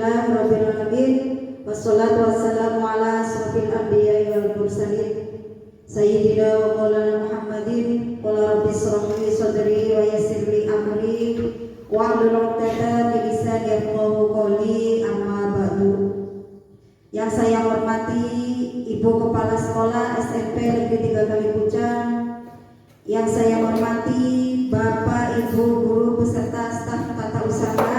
Alhamdulillahirabbil alamin wassalatu wassalamu ala asrofil anbiya'i wal mursalin sayyidina wa maulana Muhammadin qala rabbi shrah li sadri wa yassir li amri wahlul 'uqdatam min lisani yafqahu qawli amma ba'du. Yang saya hormati Ibu Kepala Sekolah SMP Negeri 3 Kalipucang, yang saya hormati Bapak, Ibu, guru beserta staf tata usaha.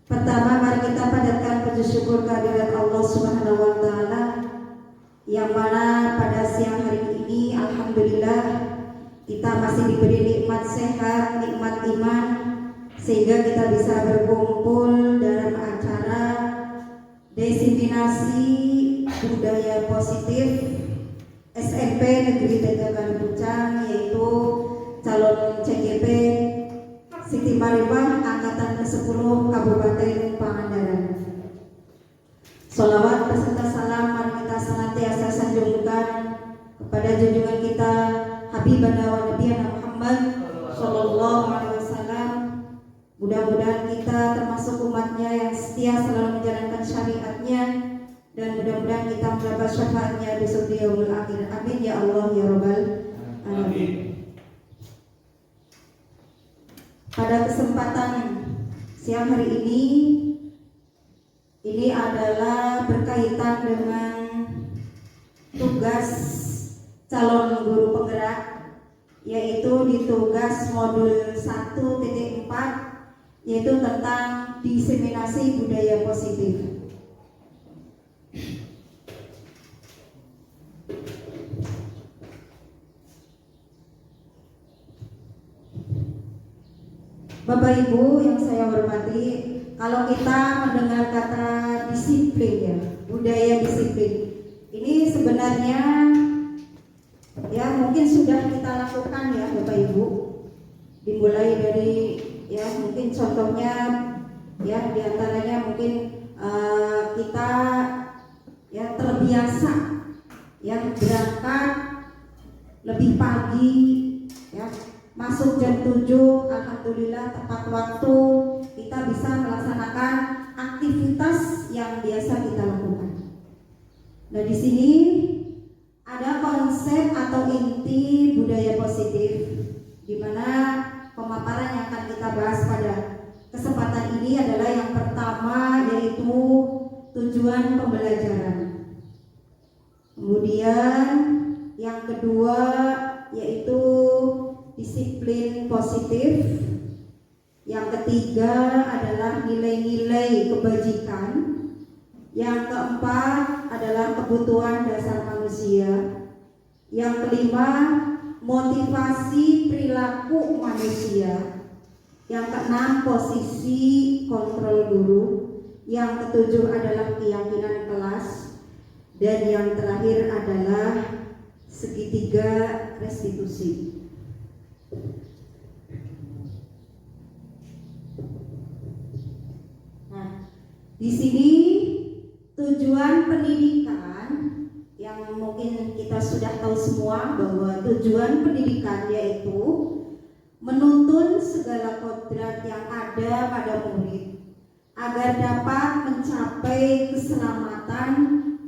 Pertama, mari kita padatkan puji syukur kehadirat Allah Subhanahu wa taala, yang mana pada siang hari ini alhamdulillah kita masih diberi nikmat sehat, nikmat iman, sehingga kita bisa berkumpul dalam acara diseminasi budaya positif SMP Negeri 3 Kalipucang, yaitu calon CGP Siti Marifah angkatan ke-10 Kabupaten Pangandaran. Sholawat beserta salam mari kita senantiasa sanjungkan kepada junjungan kita Habibana wa Nabiyana Muhammad sallallahu alaihi wasallam. Mudah-mudahan kita termasuk umatnya yang setia selalu menjalankan syariatnya, dan mudah-mudahan kita mendapat syafaatnya besok di yaumul akhir. Amin ya Allah ya Rabbal alamin. Pada kesempatan siang hari ini adalah berkaitan dengan tugas calon guru penggerak, yaitu di tugas modul 1.4, yaitu tentang diseminasi budaya positif. Bapak Ibu yang saya hormati, kalau kita mendengar kata disiplin ya, budaya disiplin, ini sebenarnya ya mungkin sudah kita lakukan ya Bapak Ibu. Dimulai dari ya mungkin contohnya ya diantaranya mungkin kita ya terbiasa yang berangkat lebih pagi ya, masuk jam 7, alhamdulillah tepat waktu kita bisa melaksanakan aktivitas yang biasa kita lakukan. Nah, di sini ada konsep atau inti budaya positif, di mana pemaparan yang akan kita bahas pada kesempatan ini adalah yang pertama, yaitu tujuan pembelajaran. Kemudian yang kedua yaitu disiplin positif. Yang ketiga adalah nilai-nilai kebajikan. Yang keempat adalah kebutuhan dasar manusia. Yang kelima, motivasi perilaku manusia. Yang keenam, posisi kontrol guru. Yang ketujuh adalah keyakinan kelas. Dan yang terakhir adalah segitiga restitusi. Nah, di sini tujuan pendidikan yang mungkin kita sudah tahu semua, bahwa tujuan pendidikan yaitu menuntun segala kodrat yang ada pada murid agar dapat mencapai keselamatan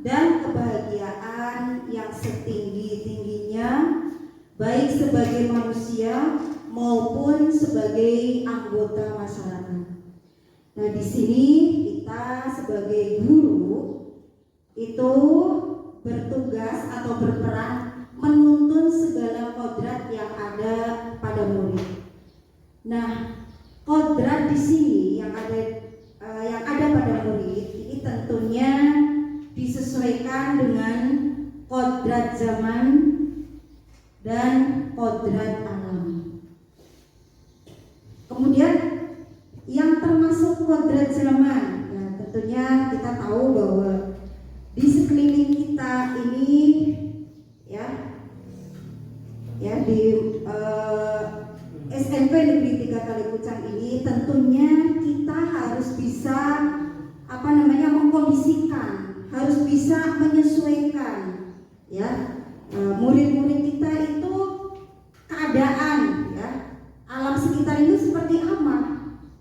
dan kebahagiaan yang setinggi-tingginya, baik sebagai manusia maupun sebagai anggota masyarakat. Nah, di sini kita sebagai guru itu bertugas atau berperan menuntun segala kodrat yang ada pada murid. Nah, kodrat di sini yang ada pada murid ini tentunya disesuaikan dengan kodrat zaman dan kodrat alam. Kemudian yang termasuk kodrat zaman, ya tentunya kita tahu bahwa di sekeliling kita ini ya di SMP Negeri 3 Kalipucang ini tentunya kita harus bisa mengkondisikan, harus bisa menyesuaikan ya murid-murid kita itu keadaan ya alam sekitar itu seperti apa.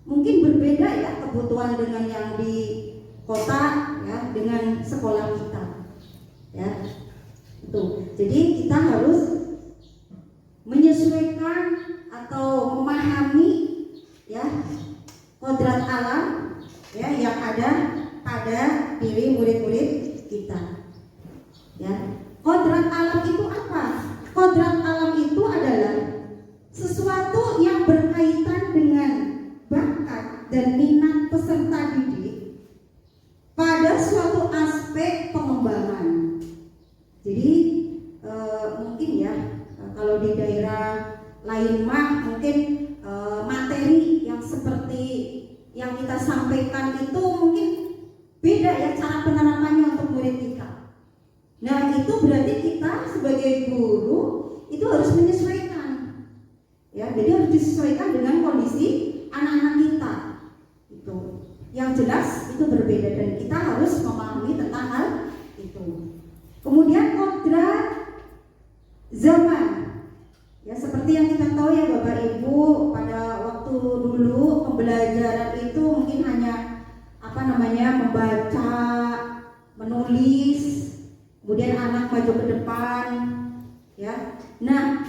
Mungkin berbeda ya kebutuhan kebutuhan dengan yang di kota ya, dengan sekolah kita ya. Itu. Jadi kita harus menyesuaikan atau memahami ya kodrat alam ya yang ada pada diri murid-murid kita. Ya. Kodrat alam itu apa? Kodrat alam itu adalah sesuatu yang berkaitan dengan bakat dan minat peserta didik pada suatu aspek pengembangan. Jadi mungkin ya kalau di daerah lain mah mungkin materi yang seperti yang kita sampaikan itu mungkin beda ya cara penerapannya untuk murid kita. Nah itu berarti kita sebagai guru itu harus menyesuaikan ya, jadi harus disesuaikan dengan kondisi anak-anak kita itu. Yang jelas itu berbeda dan kita harus memahami tentang hal itu. Kemudian kodrat zaman ya, seperti yang kita tahu ya Bapak Ibu, pada waktu dulu pembelajaran itu mungkin hanya membaca, menulis, kemudian anak maju ke depan ya. Nah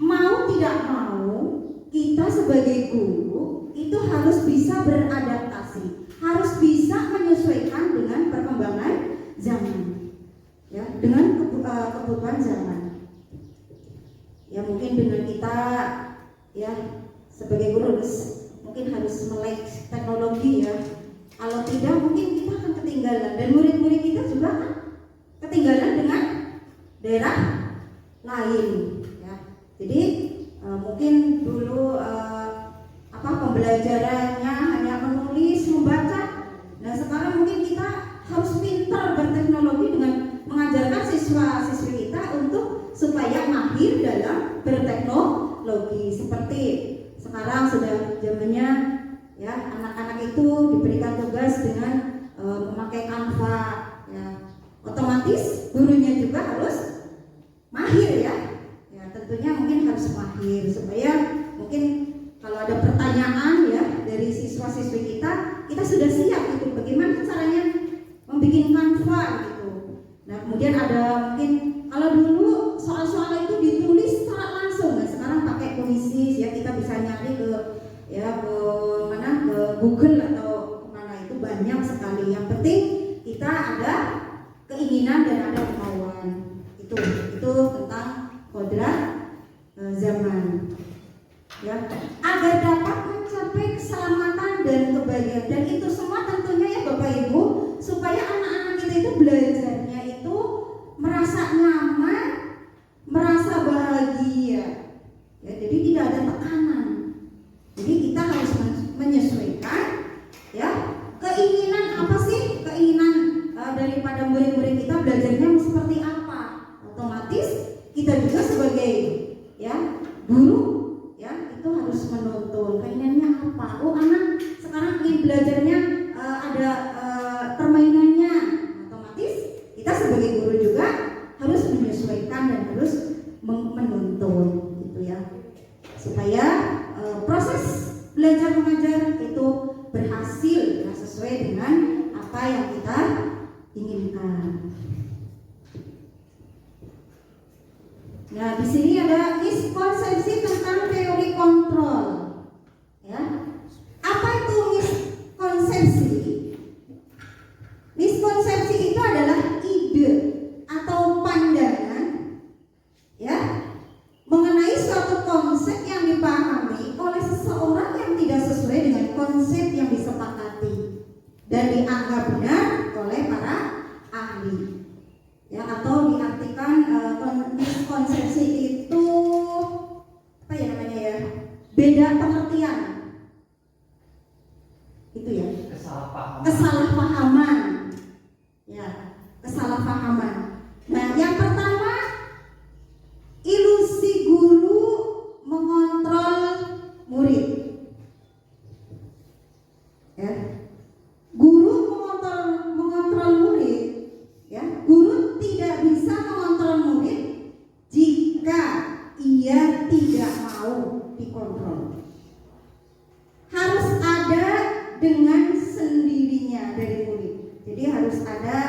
mau tidak mau kita sebagai guru itu harus bisa beradaptasi, harus bisa menyesuaikan dengan perkembangan zaman ya, dengan kebutuhan zaman ya. Mungkin dengan kita ya sebagai guru mungkin harus melek teknologi ya, kalau tidak mungkin kita akan ketinggalan dan murid-murid kita juga ketinggalan dengan daerah lain ya. Jadi mungkin dulu pembelajarannya hanya menulis, membaca. Nah sekarang mungkin kita harus pintar berteknologi dengan mengajarkan siswa-siswi kita untuk supaya mahir dalam berteknologi. Seperti sekarang sudah zamannya ya, anak-anak itu diberikan tugas dengan memakai Canva ya. Otomatis gurunya juga harus mahir ya. Ya tentunya mungkin harus mahir supaya mungkin kalau ada pertanyaan ya dari siswa-siswi kita sudah siap gitu bagaimana caranya membuat Canva gitu. Nah kemudian ada mungkin kalau dulu soal-soal itu ditulis secara langsung, nah sekarang pakai puisi ya, kita bisa nyari ke Google atau kemana, itu banyak sekali. Yang penting kita ada keinginan dan ada kemauan. Itu tentang kodrat zaman ya, agar dapat mencapai keselamatan dan kebahagiaan. Dan itu semua tentunya ya Bapak Ibu, supaya anak-anak kita itu belajarnya itu merasa nyaman, merasa bahagia ya, jadi tidak ada tekanan. Jadi kita harus menyesuaikan ya, keinginan apa sih, keinginan daripada murid-murid kita belajarnya seperti apa. Otomatis kita juga sebagai ya guru ya itu harus menuntun keinginannya apa. Oh anak sekarang ingin belajarnya ada permainannya, otomatis kita sebagai guru juga harus menyesuaikan dan harus menuntun gitu ya, supaya proses belajar mengajar itu berhasil ya, sesuai dengan apa yang kita inginkan. Nah, di sini ada miskonsepsi tentang teori kontrol. Ya. Apa itu miskonsepsi? Miskonsepsi itu adalah ide atau pandangan ya mengenai suatu konsep yang dipahami oleh seseorang yang tidak sesuai dengan konsep yang disepakati dan dianggap benar oleh para ahli. Ya, atau diartikan miskonsepsi itu apa ya namanya ya, beda pengertian itu ya, kesalahpahaman ya, kesalahpahaman. Nah yang pertama, ilusi guru mengontrol murid ya. Guru mengontrol murid ya. Guru tidak bisa mengontrol murid jika ia tidak mau dikontrol. Harus ada dengan harus ada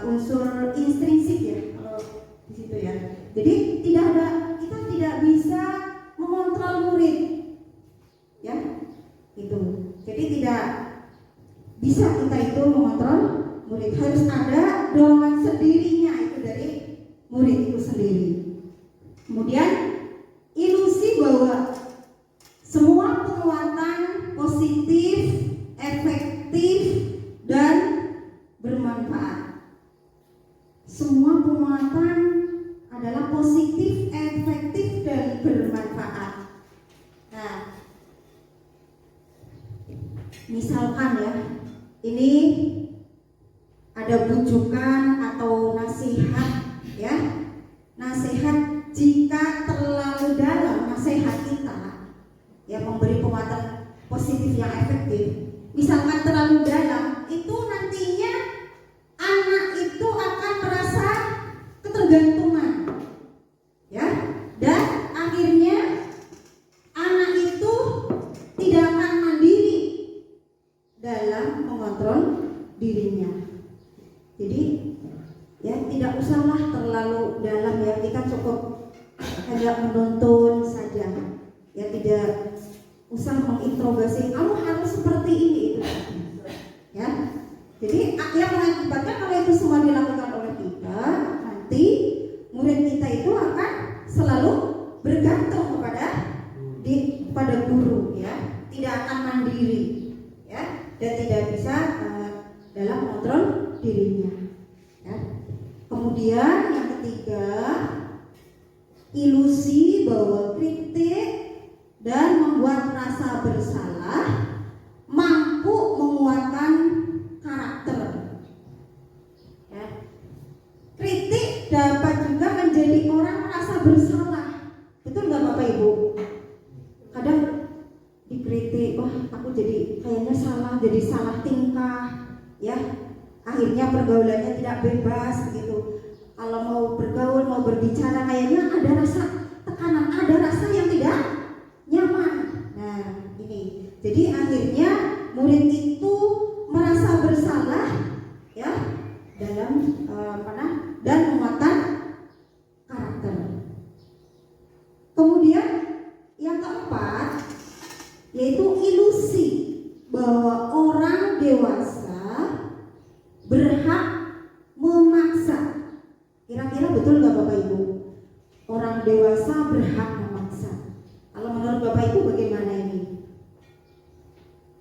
unsur intrinsik ya kalau di situ ya. Jadi kita tidak bisa mengontrol murid, ya, itu. Jadi tidak bisa kita itu mengontrol murid, harus ada dorongan sendirinya itu dari murid itu sendiri. Kemudian ilusi bahwa semua penguatan positif, efektif, dan bermanfaat. Semua penguatan adalah positif, efektif, dan bermanfaat. Nah, misalkan ya, ini ada bujukan atau nasihat ya. Nasihat jika terlalu dalam nasihat kita ya, memberi penguatan positif yang efektif, misalkan terlalu dalam, itu nantinya anak itu akan merasa ketergantungan ya, dan akhirnya anak itu tidak akan mandiri dalam mengontrol dirinya. Jadi ya, tidak usahlah terlalu dalam ya, kita cukup hanya menuntun saja ya, tidak usah menginterogasi kamu harus seperti ini itu ya. Jadi yang mengakibatkan kalau itu semua dilakukan oleh kita, nanti murid kita itu akan selalu bergantung kepada guru ya, tidak akan mandiri ya, dan tidak bisa dalam mengontrol dirinya ya. Kemudian yang ketiga, ilusi bahwa kritik dan membuat rasa bersalah mampu menguatkan karakter ya. Kritik dapat juga menjadi orang merasa bersalah, betul nggak Bapak Ibu? Kadang dikritik, wah aku jadi kayaknya salah, jadi salah tingkah ya, akhirnya pergaulannya tidak bebas begitu. Kalau mau bergaul, mau berbicara, kayaknya ada rasa tekanan, ada rasa yang tidak nyaman. Nah ini, jadi akhirnya murid itu merasa bersalah ya, dalam dan menguatkan karakter. Kemudian yang keempat, yaitu ilusi bahwa orang dewasa berhak memaksa. Kira-kira betul nggak Bapak Ibu? Orang dewasa berhak memaksa. Kalau menurut Bapak Ibu bagaimana ini?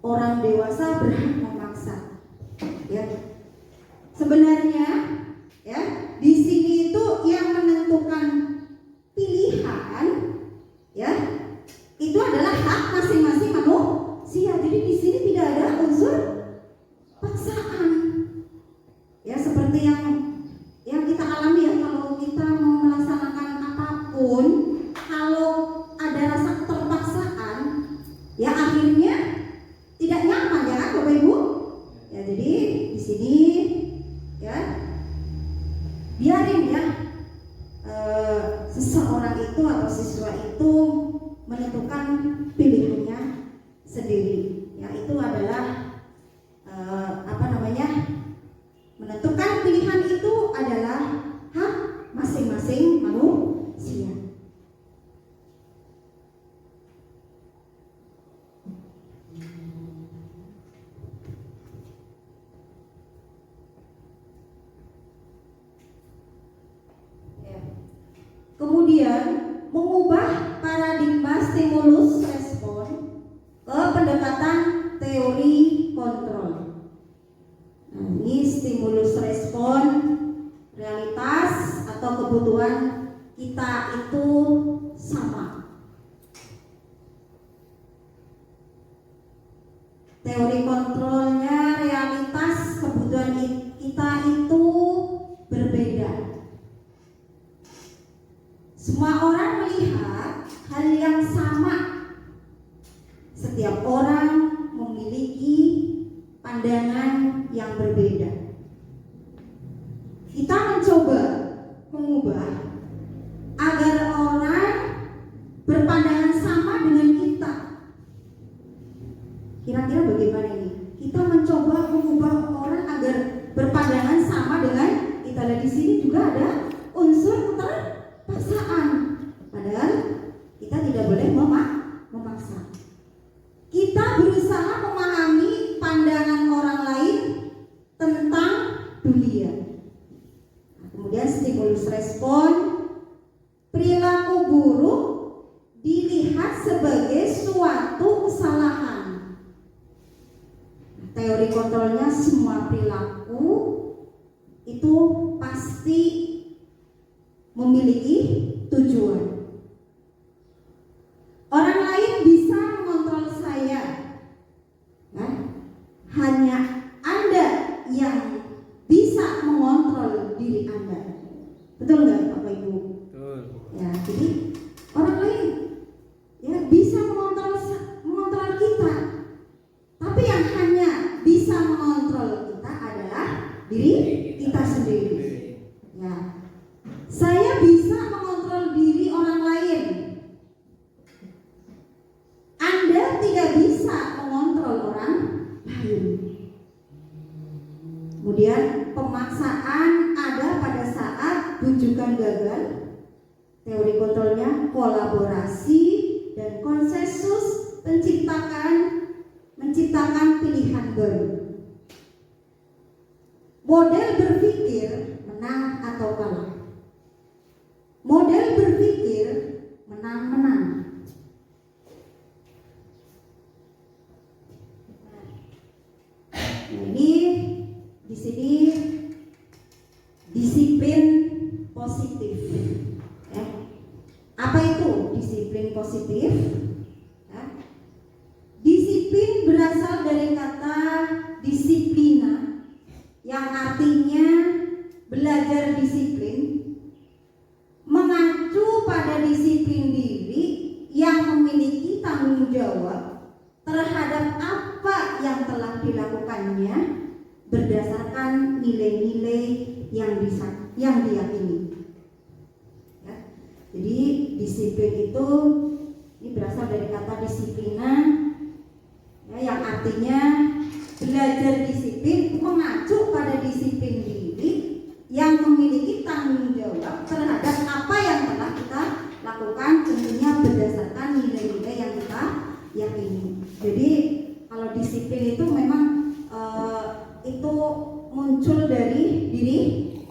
Orang dewasa berhak memaksa. Ya. Sebenarnya ya, di sini itu yang menentukan pilihan ya, itu adalah hak masing-masing manusia. Jadi di sini tidak ada unsur paksaan. Ya, seperti yang kita alami ya, kalau kita mau melaksanakan apapun, kalau ada rasa keterpaksaan, ya akhirnya tidak nyaman ya kan Bapak Ibu? Ya, jadi di sini ya biarin ya seseorang itu atau siswa itu menentukan pilihannya sendiri. Ya, itu adalah menentukan pilihan itu adalah hak masing-masing manusia. Kemudian mengubah paradigma stimulus respon ke pendekatan teori kontrol. Nah, ini stimulus respon, realitas atau kebutuhan kita itu sama. Teori kontrolnya, realitas, kebutuhan kita itu berbeda. Semua orang melihat hal yang sama. Setiap orang memiliki pandangan yang berbeda. Kita mencoba mengubah agar orang berpandangan sama dengan kita. Kira-kira bagaimana ini? Kita mencoba mengubah orang agar berpandangan kontrolnya semua perilaku itu pasti memiliki tujuan. Orang lain bisa mengontrol saya, ya. Hanya Anda yang bisa mengontrol diri Anda. Betul nggak Bapak Ibu? Betul. Ya, jadi orang lain ya bisa mengontrol kita, tapi yang hanya bisa mengontrol kita adalah diri kita sendiri. Ya, saya bisa mengontrol diri orang lain. Anda tidak bisa mengontrol orang lain. Kemudian pemaksaan ada pada saat bujukan gagal. Teori kontrolnya kolaborasi dan konsensus menciptakan pilihan baru. Model berpikir menang atau kalah. Model berpikir menang-menang. Nah, ini di sini disiplin positif. Ya. Apa itu disiplin positif? Ya. Disiplin berasal dari kata disiplina, yang artinya belajar disiplin, mengacu pada disiplin diri yang memiliki tanggung jawab terhadap apa yang telah dilakukannya berdasarkan nilai-nilai yang diyakini. Ya. Jadi disiplin itu ini berasal dari kata disiplina, ya, yang artinya belajar disiplin, mengacu pada disiplin diri yang memiliki tanggung jawab terhadap apa yang telah kita lakukan, tentunya berdasarkan nilai-nilai yang kita yakini. Jadi kalau disiplin itu memang itu muncul dari diri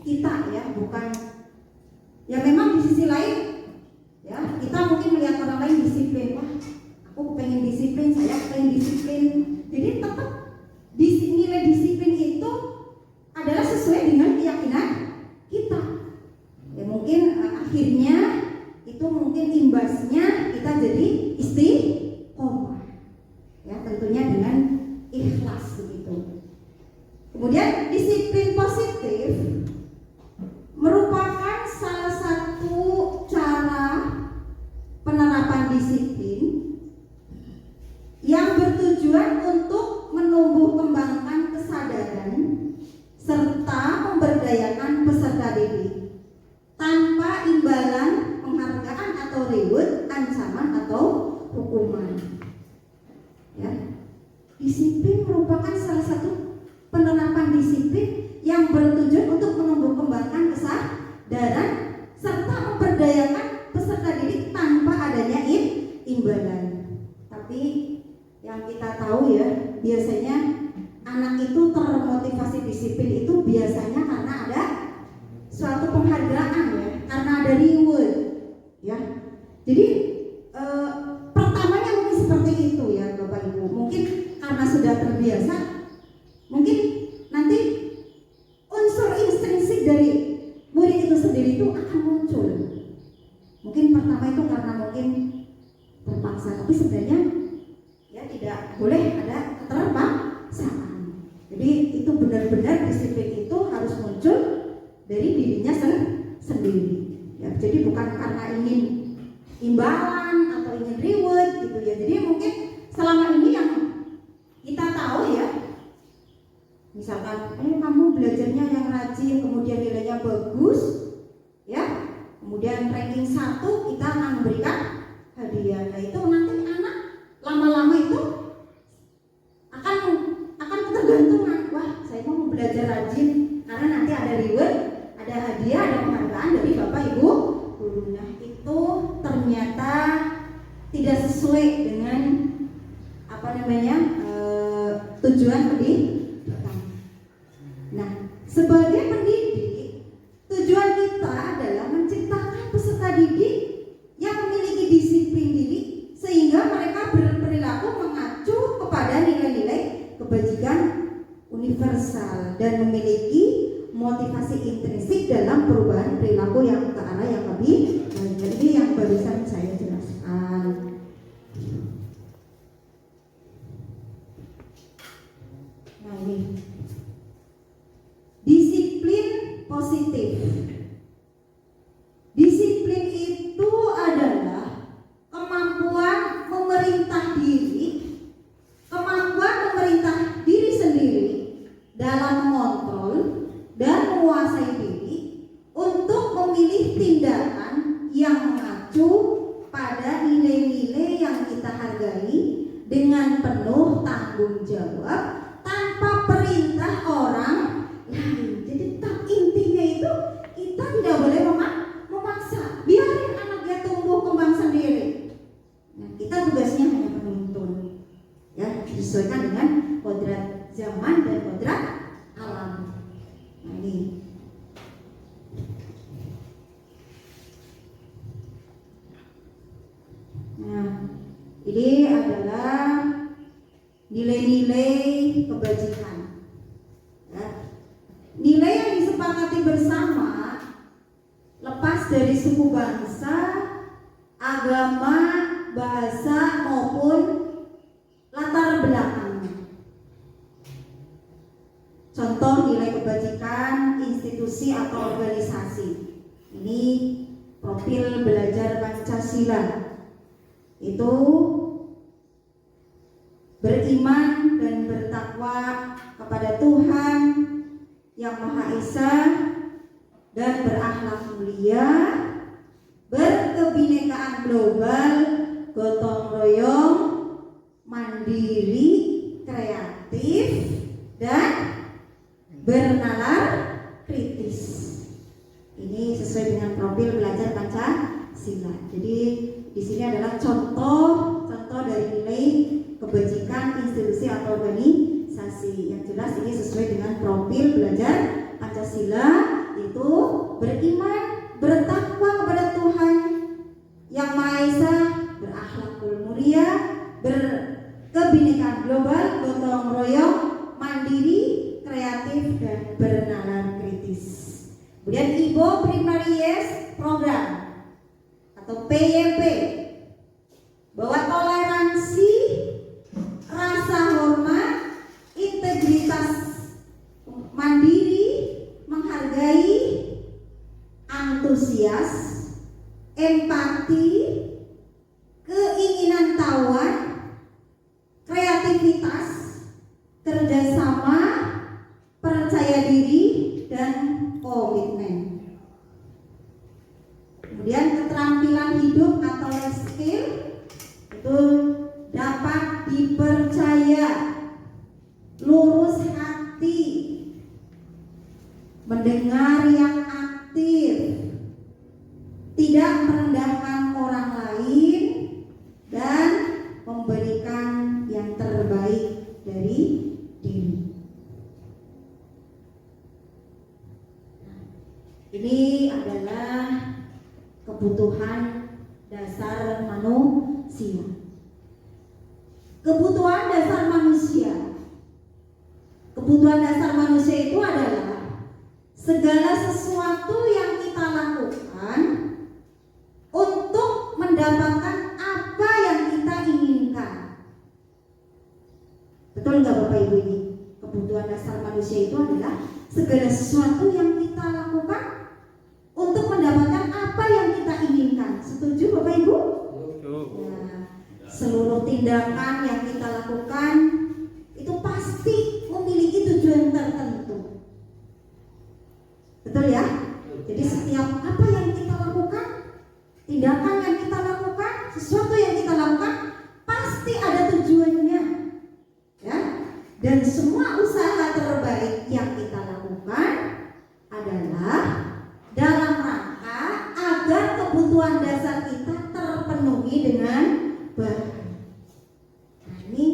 kita, ya, bukan, ya memang di sisi lain, ya, kita mungkin melihat orang lain disiplin, wah aku pengen disiplin, saya pengen disiplin. Jadi tetap nilai disiplin itu adalah sesuai dengan keyakinan kita. Ya mungkin akhirnya itu mungkin imbasnya kita jadi istiqomah, ya tentunya dengan ikhlas begitu. Kemudian disiplin positif merupakan salah satu cara penerapan disiplin yang bertujuan untuk menumbuh kembangkan kesadaran serta memberdayakan peserta didik tanpa imbalan penghargaan atau reward, ancaman atau hukuman. Ya. Disiplin merupakan salah satu penerapan disiplin yang bertujuan untuk menumbuh kembangkan kesadaran serta memberdayakan peserta didik tanpa adanya imbalan. Tapi yang kita tahu, ya, biasanya anak itu termotivasi disiplin itu biasanya karena ada suatu penghargaan, ya, karena ada reward, ya. Jadi pertamanya mungkin seperti itu, ya Bapak Ibu. Mungkin karena sudah terbiasa, mungkin nanti unsur intrinsik dari murid itu sendiri itu akan muncul. Mungkin pertama itu karena mungkin terpaksa, tapi sebenarnya ya tidak boleh ada keterpaksaan. Jadi itu benar-benar disiplin itu harus muncul dari dirinya sendiri. Ya, jadi bukan karena ingin imbalan atau ingin reward gitu, ya. Jadi mungkin selama ini yang kita tahu, ya, misalkan kamu belajarnya yang rajin, kemudian nilainya bagus, ya, kemudian ranking 1, kita akan memberikan hadiah. Nah itu nanti anak lama-lama itu akan ketergantungan. Wah, saya mau belajar rajin karena nanti ada reward, ada hadiah, ada penghargaan dari Bapak Ibu guru. Nah itu ternyata tidak sesuai dengan tujuan pendidikan. Nah, sebagai pendidik, tujuan kita adalah menciptakan peserta didik yang memiliki disiplin diri sehingga mereka berperilaku mengacu kepada nilai-nilai kebajikan universal dan memiliki motivasi intrinsik dalam perubahan perilaku yang ke arah yang lebih baik. Jadi yang barusan saya jelaskan. Nah ini disiplin positif. Disiplin itu adalah kemampuan memerintah diri, sendiri dalam mengontrol dan menguasai diri untuk memilih tindakan yang mengacu pada nilai-nilai yang kita hargai dengan penuh tanggung jawab tanpa perintah orang lain. Jadi intinya itu kita tidak boleh memaksa. Biarin anaknya tumbuh kembang sendiri. Nah, kita tugasnya hanya menuntun, ya, disesuaikan dengan kodrat zaman dan kodrat alam. Nah ini. Nah, ini adalah nilai-nilai kebajikan. Ya. Nilai yang disepakati bersama lepas dari suku bangsa, agama, bahasa maupun latar belakangnya. Contoh nilai kebajikan institusi atau organisasi. Ini profil belajar Pancasila. Itu beriman dan bertakwa kepada Tuhan Yang Maha Esa dan berakhlak mulia, berkebinekaan global, gotong royong, mandiri, kreatif, dan bernalar kritis. Ini sesuai dengan profil belajar Pancasila. Jadi di sini adalah contoh dari nilai kebajikan institusi atau organisasi. Yang jelas ini sesuai dengan profil belajar Pancasila, itu beriman, bertakwa kepada Tuhan Yang Maha Esa, berakhlakul mulia, berkebinekaan global, gotong royong, mandiri, kreatif, dan bernalar kritis. Kemudian Ibo Primaries Program atau PYP, bahwa toleransi, rasa hormat, integritas, mandiri, menghargai, antusias, empati, keinginan tawar, kreativitas, kerjasama, percaya diri, dan komitmen. Kemudian keterampilan hidup atau life skill itu dapat dipercaya, lurus hati, mendengar yang aktif, tidak merendahkan orang lain, dan memberikan yang terbaik dari diri. Ini adalah kebutuhan dasar manusia. Kebutuhan dasar manusia. Kebutuhan dasar manusia itu adalah segala sesuatu yang kita lakukan untuk mendapatkan apa yang kita inginkan. Betul nggak Bapak Ibu ini? Kebutuhan dasar manusia itu adalah segala sesuatu yang kita lakukan untuk mendapatkan apa yang kita inginkan. Setuju Bapak Ibu? Ya, seluruh tindakan yang kita lakukan itu pasti memiliki tujuan tertentu. Betul ya? Jadi setiap apa yang kita lakukan, tindakan yang kita lakukan, sesuatu yang kita lakukan pasti ada tujuannya. Ya? Dan semua usaha terbaik yang kita lakukan adalah dalam rangka agar kebutuhan dasar kita terpenuhi dengan baik. Nah ini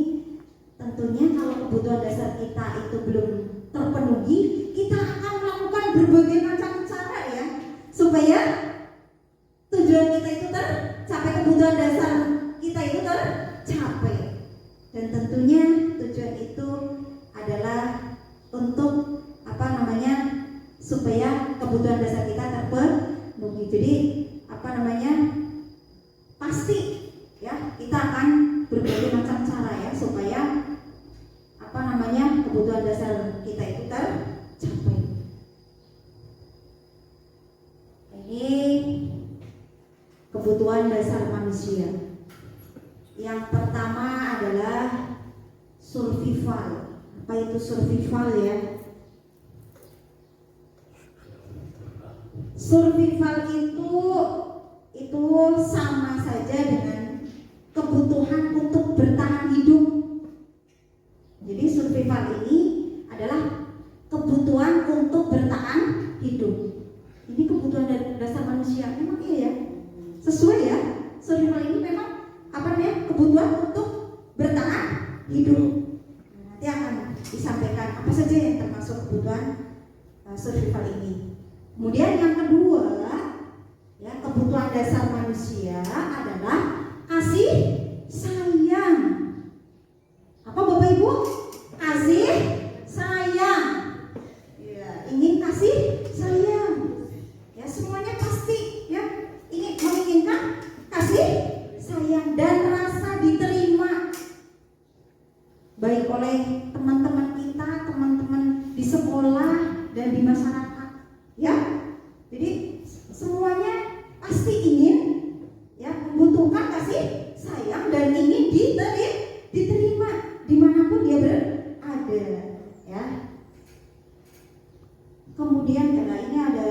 tentunya kalau kebutuhan dasar kita itu belum terpenuhi, kita akan melakukan berbagai macam cara ya supaya tujuan kita itu tercapai, kebutuhan dasar kita itu tercapai. Dan tentunya tujuan itu adalah Jadi pasti ya kita akan berbagai macam cara ya supaya kebutuhan dasar kita itu tercapai. Ini kebutuhan dasar manusia. Yang pertama adalah survival. Apa itu survival ya? Survival itu sama saja dengan kebutuhan untuk bertahan hidup. Jadi survival ini adalah kebutuhan untuk bertahan hidup. Ini kebutuhan dasar manusia. Memang iya ya? Sesuai ya? Survival ini memang kebutuhan untuk bertahan hidup. Nanti akan disampaikan apa saja yang termasuk kebutuhan survival ini. Kemudian yang kedua, ya, kebutuhan dasar manusia adalah kasih sayang. Apa Bapak Ibu? Kasih sayang. Ya, ingin kasih sayang. Ya, semuanya pasti ya menginginkan kasih sayang dan rasa diterima, baik oleh teman-teman kita, teman-teman di sekolah dan di masyarakat. Ya, jadi semuanya pasti ingin ya membutuhkan kasih sayang dan ingin diterima dimanapun dia berada. Ya. Kemudian ini ada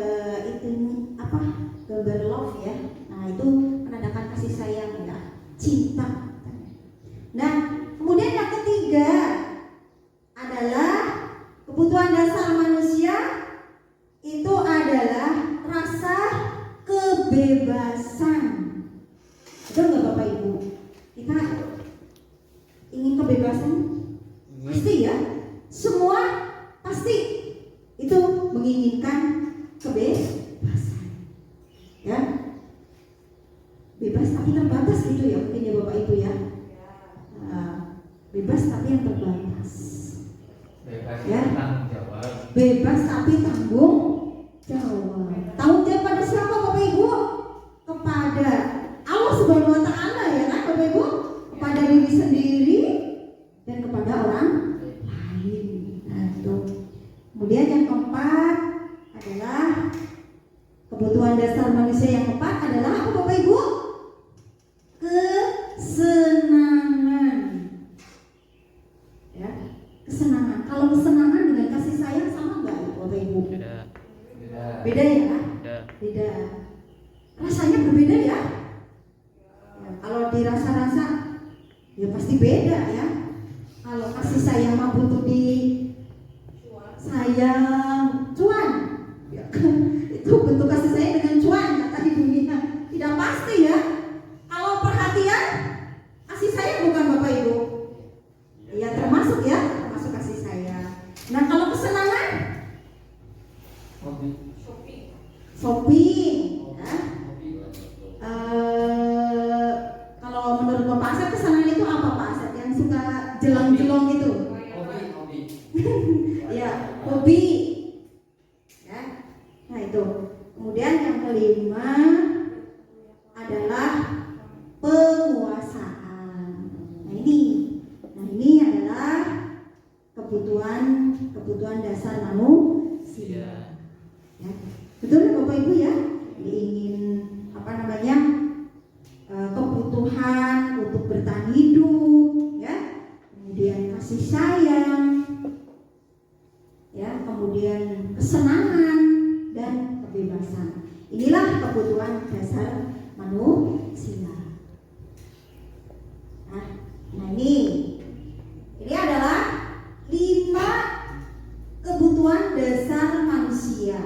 gambar love ya. Nah itu menandakan kasih sayang ya, cinta. Nah kemudian yang ketiga adalah kebutuhan dasar manusia itu adalah rasa kebebasan. Betul nggak Bapak Ibu? Kita ingin kebebasan? Pasti ya. Semua pasti itu menginginkan kebebasan. Ya. Bebas tapi terbatas gitu ya mungkin ya Bapak Ibu ya. Bebas tapi yang terbatas. Bebas ya. tanggung jawab. Bebas tapi tanggung jawab. Tanggung jawab pada siapa Bapak Ibu? Kepada Allah Subhanahu wa taala ya kan Bapak Ibu? Kepada diri sendiri dan kepada orang lain. Nah, itu. Kemudian yang keempat adalah kebutuhan dasar manusia yang keempat adalah apa Bapak Ibu? Kesenangan. Ya, kesenangan. Kalau kesenangan dengan kasih sayang sama enggak Bapak Ibu? Beda ya? Beda. Rasanya berbeda ya? Ya, kalau dirasa-rasa ya pasti beda ya. Kalau kasih sayang mah butuh di sayang cuan. Ya, itu bentuk kasih sayang dengan cuan kata ibunya. Tidak pasti ya. Kalau perhatian kasih sayang bukan Bapak Ibu? Ya termasuk ya, termasuk kasih sayang. Nah kalau kesenangan shopping ya. Kalau menurut Bapak Asep kesenangan itu apa Pak Asep? Yang suka jelong-jelong gitu? Ya, hobi ya. Nah itu. Kemudian yang kelima adalah penguasaan. Nah ini adalah kebutuhan dasar manusia. Ya. Betul Bapak Ibu ya? Ingin kebutuhan untuk bertahan hidup, ya. Kemudian kasih sayang, ya. Kemudian kesenangan dan kebebasan. Inilah kebutuhan dasar manusia. Nah ini adalah 5 kebutuhan dasar manusia.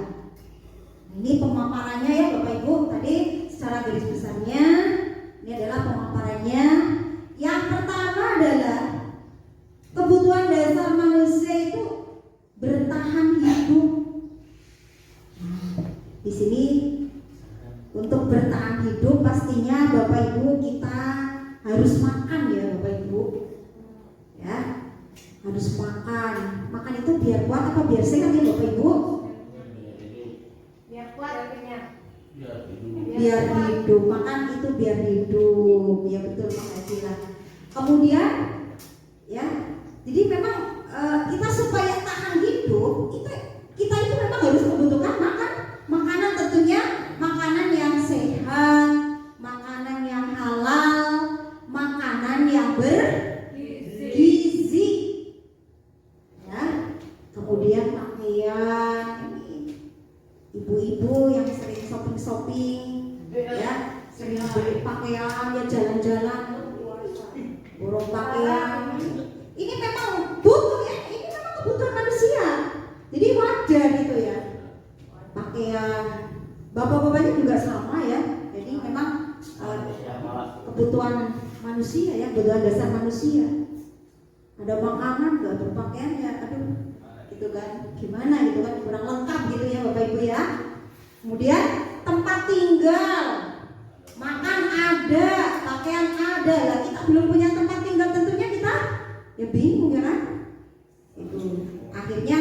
Ini pemaparannya ya Bapak Ibu. Tadi secara garis besarnya ini adalah pemaparannya. Yang pertama adalah kebutuhan dasar manusia itu bertahan hidup. Di sini untuk bertahan hidup pastinya Bapak Ibu kita harus makan ya Bapak Ibu. Ya, harus makan. Makan itu biar kuat apa biar sehat ya Bapak Ibu? Biar kuat artinya. Ya, biar hidup, makan itu biar hidup, ya betul Pak Haji lah. Kemudian ya, jadi memang kita supaya tahan hidup, kita itu memang harus membutuhkan makanan tentunya makanan yang sehat, makanan yang halal, makanan yang bergizi, ya. Kemudian pakaian, ibu-ibu yang sering shopping, ya, sering beli pakaian, ya jalan-jalan, borong pakaian. Ini memang butuh ya, ini memang kebutuhan manusia. Jadi wajar gitu ya. Pakaian, bapak-bapaknya juga sama ya. Jadi memang kebutuhan manusia ya, kebutuhan dasar manusia. Ada makanan nggak, berpakaian ya, aduh, gitu kan, gimana gitu kan, kurang lengkap gitu ya Bapak Ibu ya. Kemudian tempat tinggal, makan ada, pakaian ada, lah kita belum punya tempat tinggal tentunya kita ya bingung ya kan. Itu akhirnya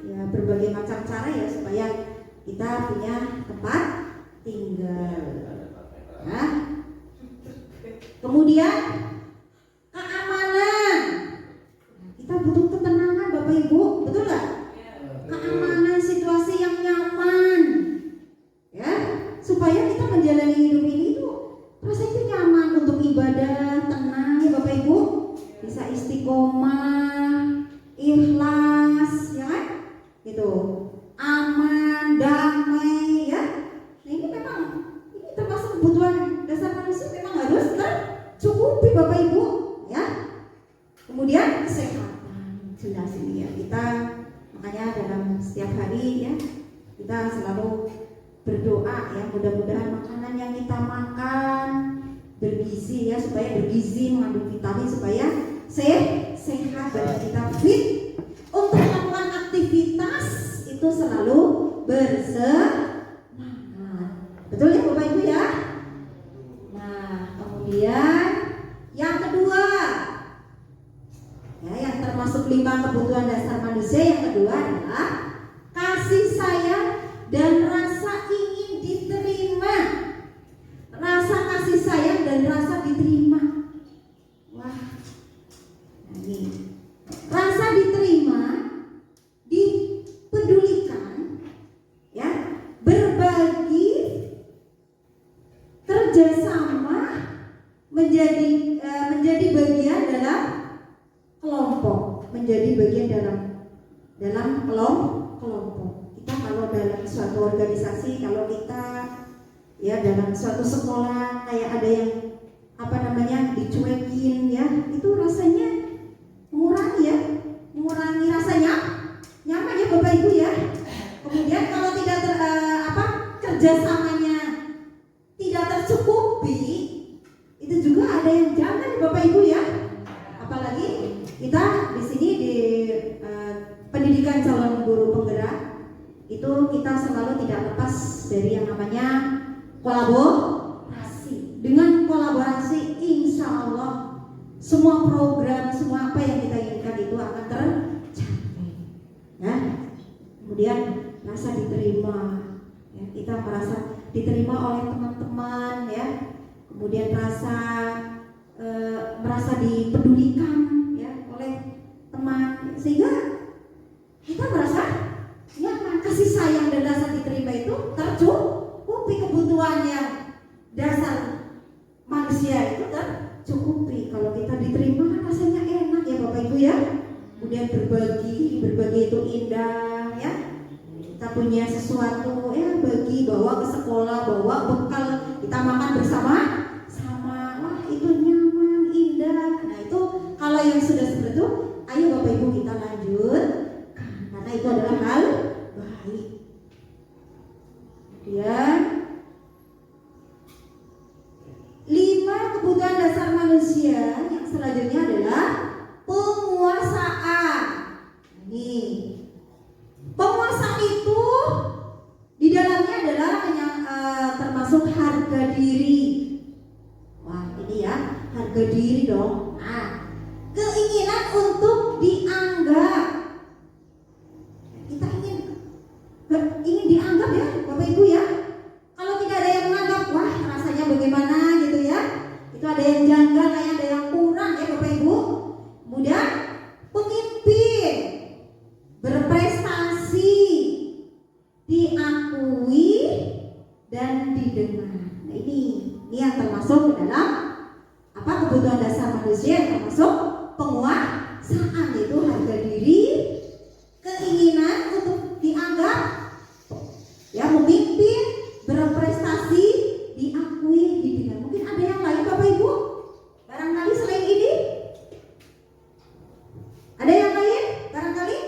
ya berbagai macam cara ya supaya kita punya tempat tinggal. Nah, kemudian keamanan, kita butuh ketenangan Bapak Ibu, betul nggak? Keamanan, situasi yang nyaman, ya, supaya kita menjalani hidup ini itu rasanya nyaman untuk ibadah, tenang ya Bapak Ibu, bisa istiqomah, ikhlas, ya kan? Gitu, aman, damai, ya. Nah ini memang ini termasuk kebutuhan dasar manusia, memang harus tercukupi Bapak Ibu, ya. Kemudian kesehatan, jelas ini ya, kita makanya dalam setiap hari ya kita selalu berdoa ya, mudah-mudahan makanan yang kita makan bergizi ya, supaya bergizi, mengandung vitamin supaya sehat dan kita fit untuk melakukan aktivitas itu selalu bersemangat. Betul ya Bapak Ibu ya? Nah, kemudian yang kedua ya, yang termasuk 5 kebutuhan dasar manusia, yang kedua adalah kasih sayang dan rasa ingin diterima. Rasa kasih sayang dan rasa diterima. Wah, nah ini rasa diterima, dipedulikan, ya, berbagi, kerjasama, menjadi bagian dalam kelompok, menjadi bagian dalam kelompok. Kita kalau dalam suatu organisasi, kalau kita ya dalam suatu sekolah kayak ada yang dicuekin ya, itu rasanya mengurangi rasanya nyaman ya Bapak Ibu ya. Kemudian kalau tidak kerjasamanya tidak tercukupi, itu juga ada yang jangan Bapak Ibu ya. Apalagi kita di sini di pendidikan calon guru penggerak itu kita selalu tidak lepas dari yang namanya kolaborasi. Dengan kolaborasi insya Allah semua program, semua apa yang kita inginkan itu akan tercapai ya. Kemudian rasa diterima ya, kita merasa diterima oleh teman-teman ya. Kemudian merasa dipedulikan ya oleh teman, sehingga kita merasa nyaman. Kasih sayang dan rasa diterima itu tercukupi, kebutuhan yang dasar manusia itu tercukupi. Kalau kita diterima kan rasanya enak ya Bapak Ibu ya. Kemudian berbagi itu indah ya. Kita punya sesuatu ya, bagi, bawa ke sekolah, bawa bekal, kita makan bersama. Wah itu nyaman, indah. Nah itu kalau yang sudah seperti itu, ayo Bapak Ibu kita lanjut, karena itu adalah hal baik. Kemudian 5 kebutuhan dasar manusia yang selanjutnya adalah penguasaan. Ini penguasaan itu di dalamnya adalah termasuk harga diri. Wah ini ya, harga diri dong. Nah, keinginan untuk dianggap. Kita ingin dianggap ya Bapak Ibu ya. Kalau tidak ada yang menganggap, wah manusia yang termasuk penguasaan, yaitu harga diri, keinginan untuk dianggap ya memimpin, berprestasi, diakui, dibina. Mungkin ada yang lain Bapak Ibu? Barangkali selain ini? Ada yang lain? Barangkali?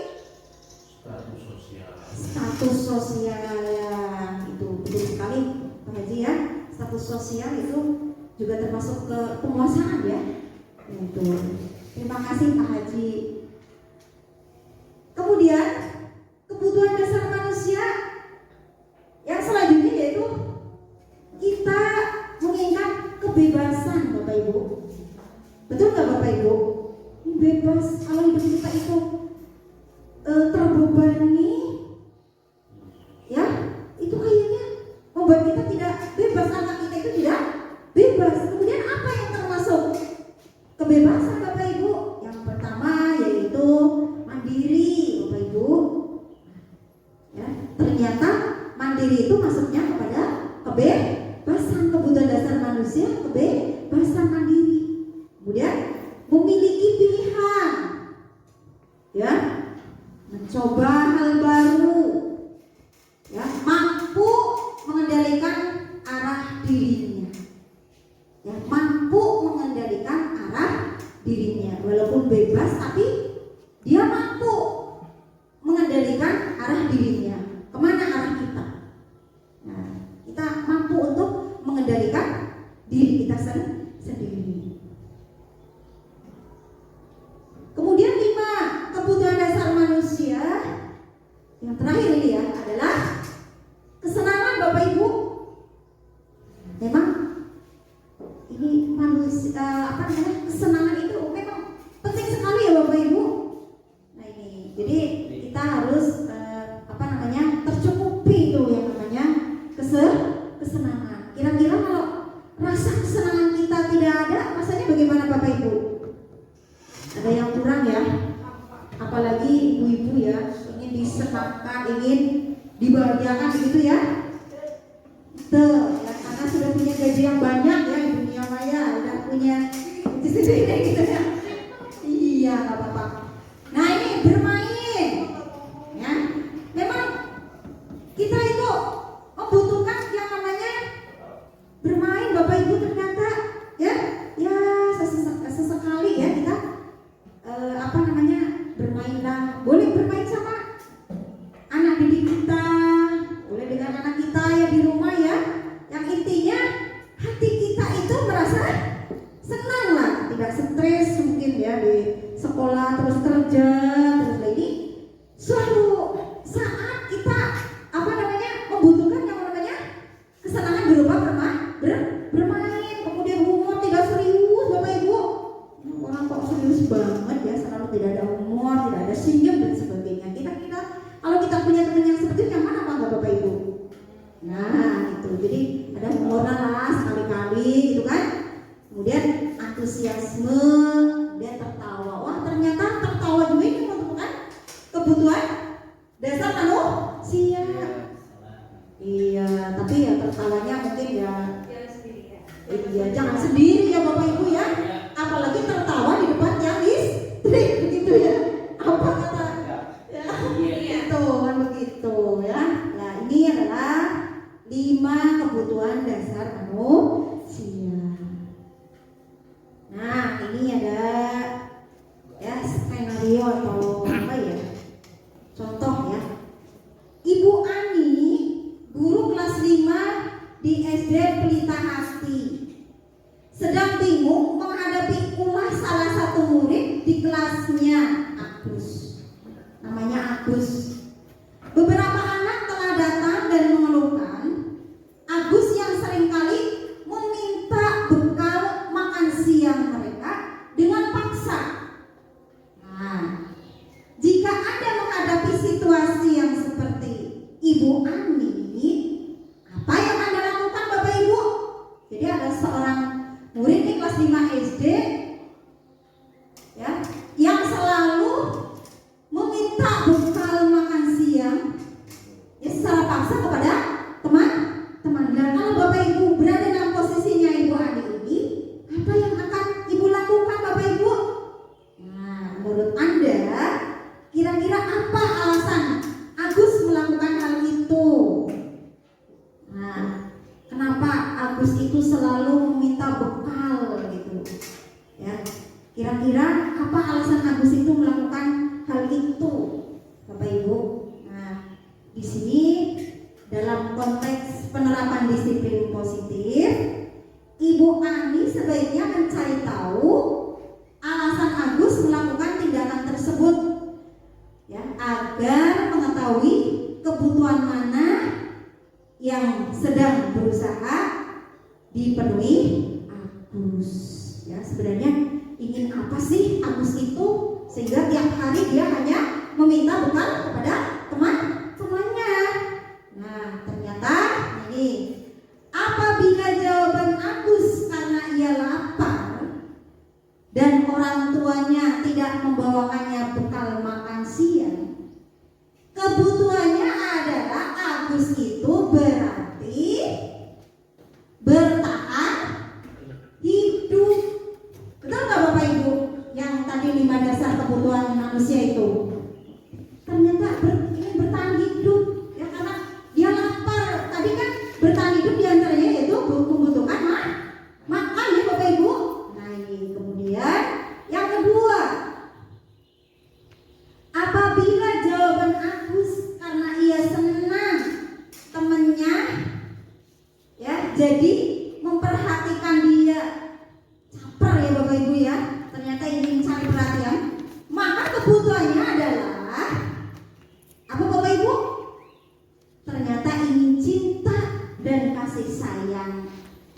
Status sosial. Status sosial ya, itu betul sekali Pak Haji ya. Status sosial itu juga termasuk ke penguasaan ya. Itu. Terima kasih Pak Haji. Kemudian kebutuhan dasar manusia yang selanjutnya yaitu kita menginginkan kebebasan Bapak Ibu. Betul nggak Bapak Ibu? Bebas. Kalau hidup kita itu terbebani, ya itu kayaknya membuat kita tidak bebas, anak kita itu tidak bebas. Kemudian apa yang termasuk kebebasan Bapak Ibu? Yang pertama yaitu mandiri Bapak Ibu. Ya, ternyata mandiri itu masuknya kepada kebebasan, kebutuhan dasar manusia, kebebasan mandiri. Kemudian memiliki pilihan, ya, mencoba hal baru, ya, mampu mengendalikan arah dirinya, ya, mampu mengendalikan arah dirinya, walaupun bebas tapi dia mampu mengendalikan arah dirinya, kemana arah kita. Nah, kita mampu untuk mengendalikan diri kita sendiri. Kemudian 5 kebutuhan dasar manusia yang terakhir ini ya adalah kesenangan Bapak Ibu. Memang ini manusia kesenangan itu memang penting sekali ya Bapak Ibu. Nah ini jadi kita harus tercukupi itu yang namanya kesenangan. Kira-kira kalau rasa kesenangan kita tidak ada, rasanya bagaimana Bapak Ibu? Ada yang kurang ya, apalagi ibu-ibu ya, ingin disenangkan, ingin dibahagiakan begitu ya. Ya, karena sudah punya gaji yang banyak ya, dunia maya udah punya sendiri gitu ya. Iya, nggak apa-apa. Nah ini bermain, ya. Memang kita itu membutuhkan yang namanya bermain Bapak Ibu, ternyata ya sesekali ya kita bermainlah, boleh bermain sama anak didik kita, boleh dengan anak kita ya di rumah ya, yang intinya hati kita itu merasa senang lah, tidak stres mungkin ya di sekolah terus kerja terus lagi. Suatu saat kita membutuhkan yang namanya kesenangan berupa bermain, kemudian humor, tidak serius Bapak Ibu. Orang kok serius banget ya, selalu tidak ada humor, tidak ada senyum dan sebagainya. Kita kalau kita punya teman yang seperti itu, yang mana enggak Bapak Ibu? Nah itu, jadi ada humor lah sekali-kali gitu kan. Kemudian antusiasme, kemudian tertawa. Wah ternyata tertawa juga ini merupakan kebutuhan dasar manusia. Iya, tapi ya tertawanya mungkin ya iya, jangan sendiri ya Bapak Ibu ya. Apalagi tertawa di depan yang istri begitu ya. Apa kata? Ya, gitu kan begitu ya. Nah, ini adalah 5 kebutuhan dasar manusia. Nah, ini ada ya skenario atau apa ya? Contoh ya. Ibu Ani, guru kelas 5 di SD Pelita Hasti, sedang bingung menghadapi ulah salah satu murid di kelasnya, Agus. Namanya Agus. Beberapa anak telah datang dan mengeluhkan Agus yang seringkali meminta bekal makan siang mereka dengan Kira-kira apa alasan Agus itu melakukan hal itu, Bapak Ibu? Nah, di sini dalam konteks penerapan disiplin positif, Ibu Ani sebaiknya mencari tahu alasan Agus melakukan tindakan tersebut, ya, agar mengetahui kebutuhan mana yang sedang berusaha dipenuhi Agus. Ya, sebenarnya ingin apa sih Agus itu sehingga tiap hari dia hanya meminta bekal kepada teman-temannya. Nah, ternyata ini apabila jawaban Agus karena ia lapar dan orang tuanya tidak membawakannya bekal makan siang, kebutuhannya adalah Agus itu berarti bertahan hidup. Betul nggak Bapak Ibu? Yang tadi 5 dasar kebutuhan manusia itu ternyata ini bertahan hidup, ya, karena dia lapar. Tadi kan bertahan hidup diantaranya yaitu membutuhkan makan, ya Bapak Ibu. Nah, ini kemudian yang kedua, apabila jawaban Agus karena ia senang temannya, ya, jadi memperhatikan dia, caper ya Bapak Ibu ya, ternyata ingin cari perhatian, maka kebutuhannya adalah apa Bapak Ibu? Ternyata ingin cinta dan kasih sayang,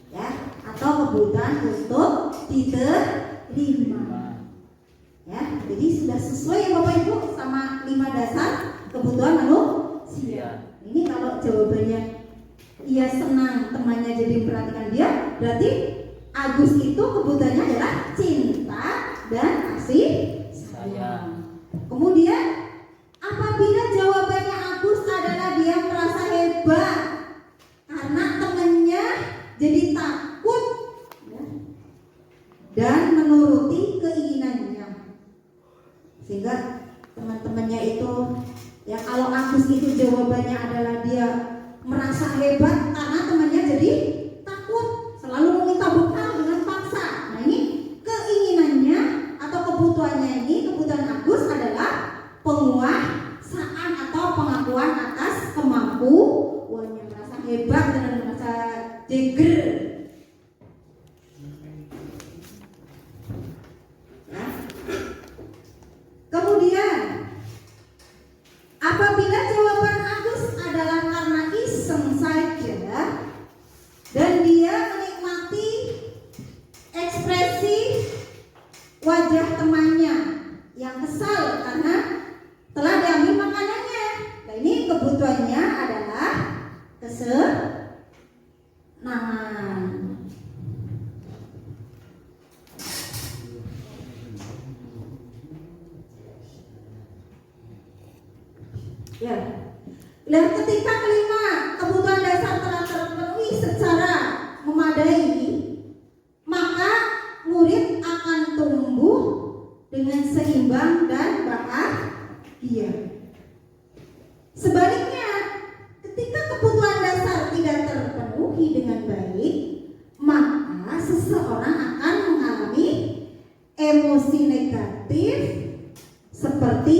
ya, atau kebutuhan untuk diterima. Ya, jadi sudah sesuai ya Bapak Ibu sama 5 dasar kebutuhan manusia. Ini kalau jawabannya ia senang temannya jadi memperhatikan dia, berarti Agus itu kebutuhannya adalah cinta dan kasih sayang. Kemudian apabila jawabannya Agus adalah dia merasa hebat karena temannya jadi takut, ya, dan menuruti keinginannya, sehingga teman-temannya itu, ya, kalau Agus itu jawabannya adalah dia merasa hebat karena temannya jadi takut, selalu meminta bekal dengan paksa. Nah, ini keinginannya atau kebutuhannya ini, kebutuhan Agus adalah penguasaan atau pengakuan atas kemampuannya, merasa hebat dan merasa jeger. Ya. Kemudian apabila jawaban Agus adalah karena iseng saja dan dia menikmati ekspresi wajah temannya yang kesal karena telah diambil makanannya, nah ini kebutuhannya adalah kesenangan. Ya. Dan ketika kelima kebutuhan dasar telah terpenuhi secara memadai, maka murid akan tumbuh dengan seimbang dan bahagia. Sebaliknya, ketika kebutuhan dasar tidak terpenuhi dengan baik, maka seseorang akan mengalami emosi negatif seperti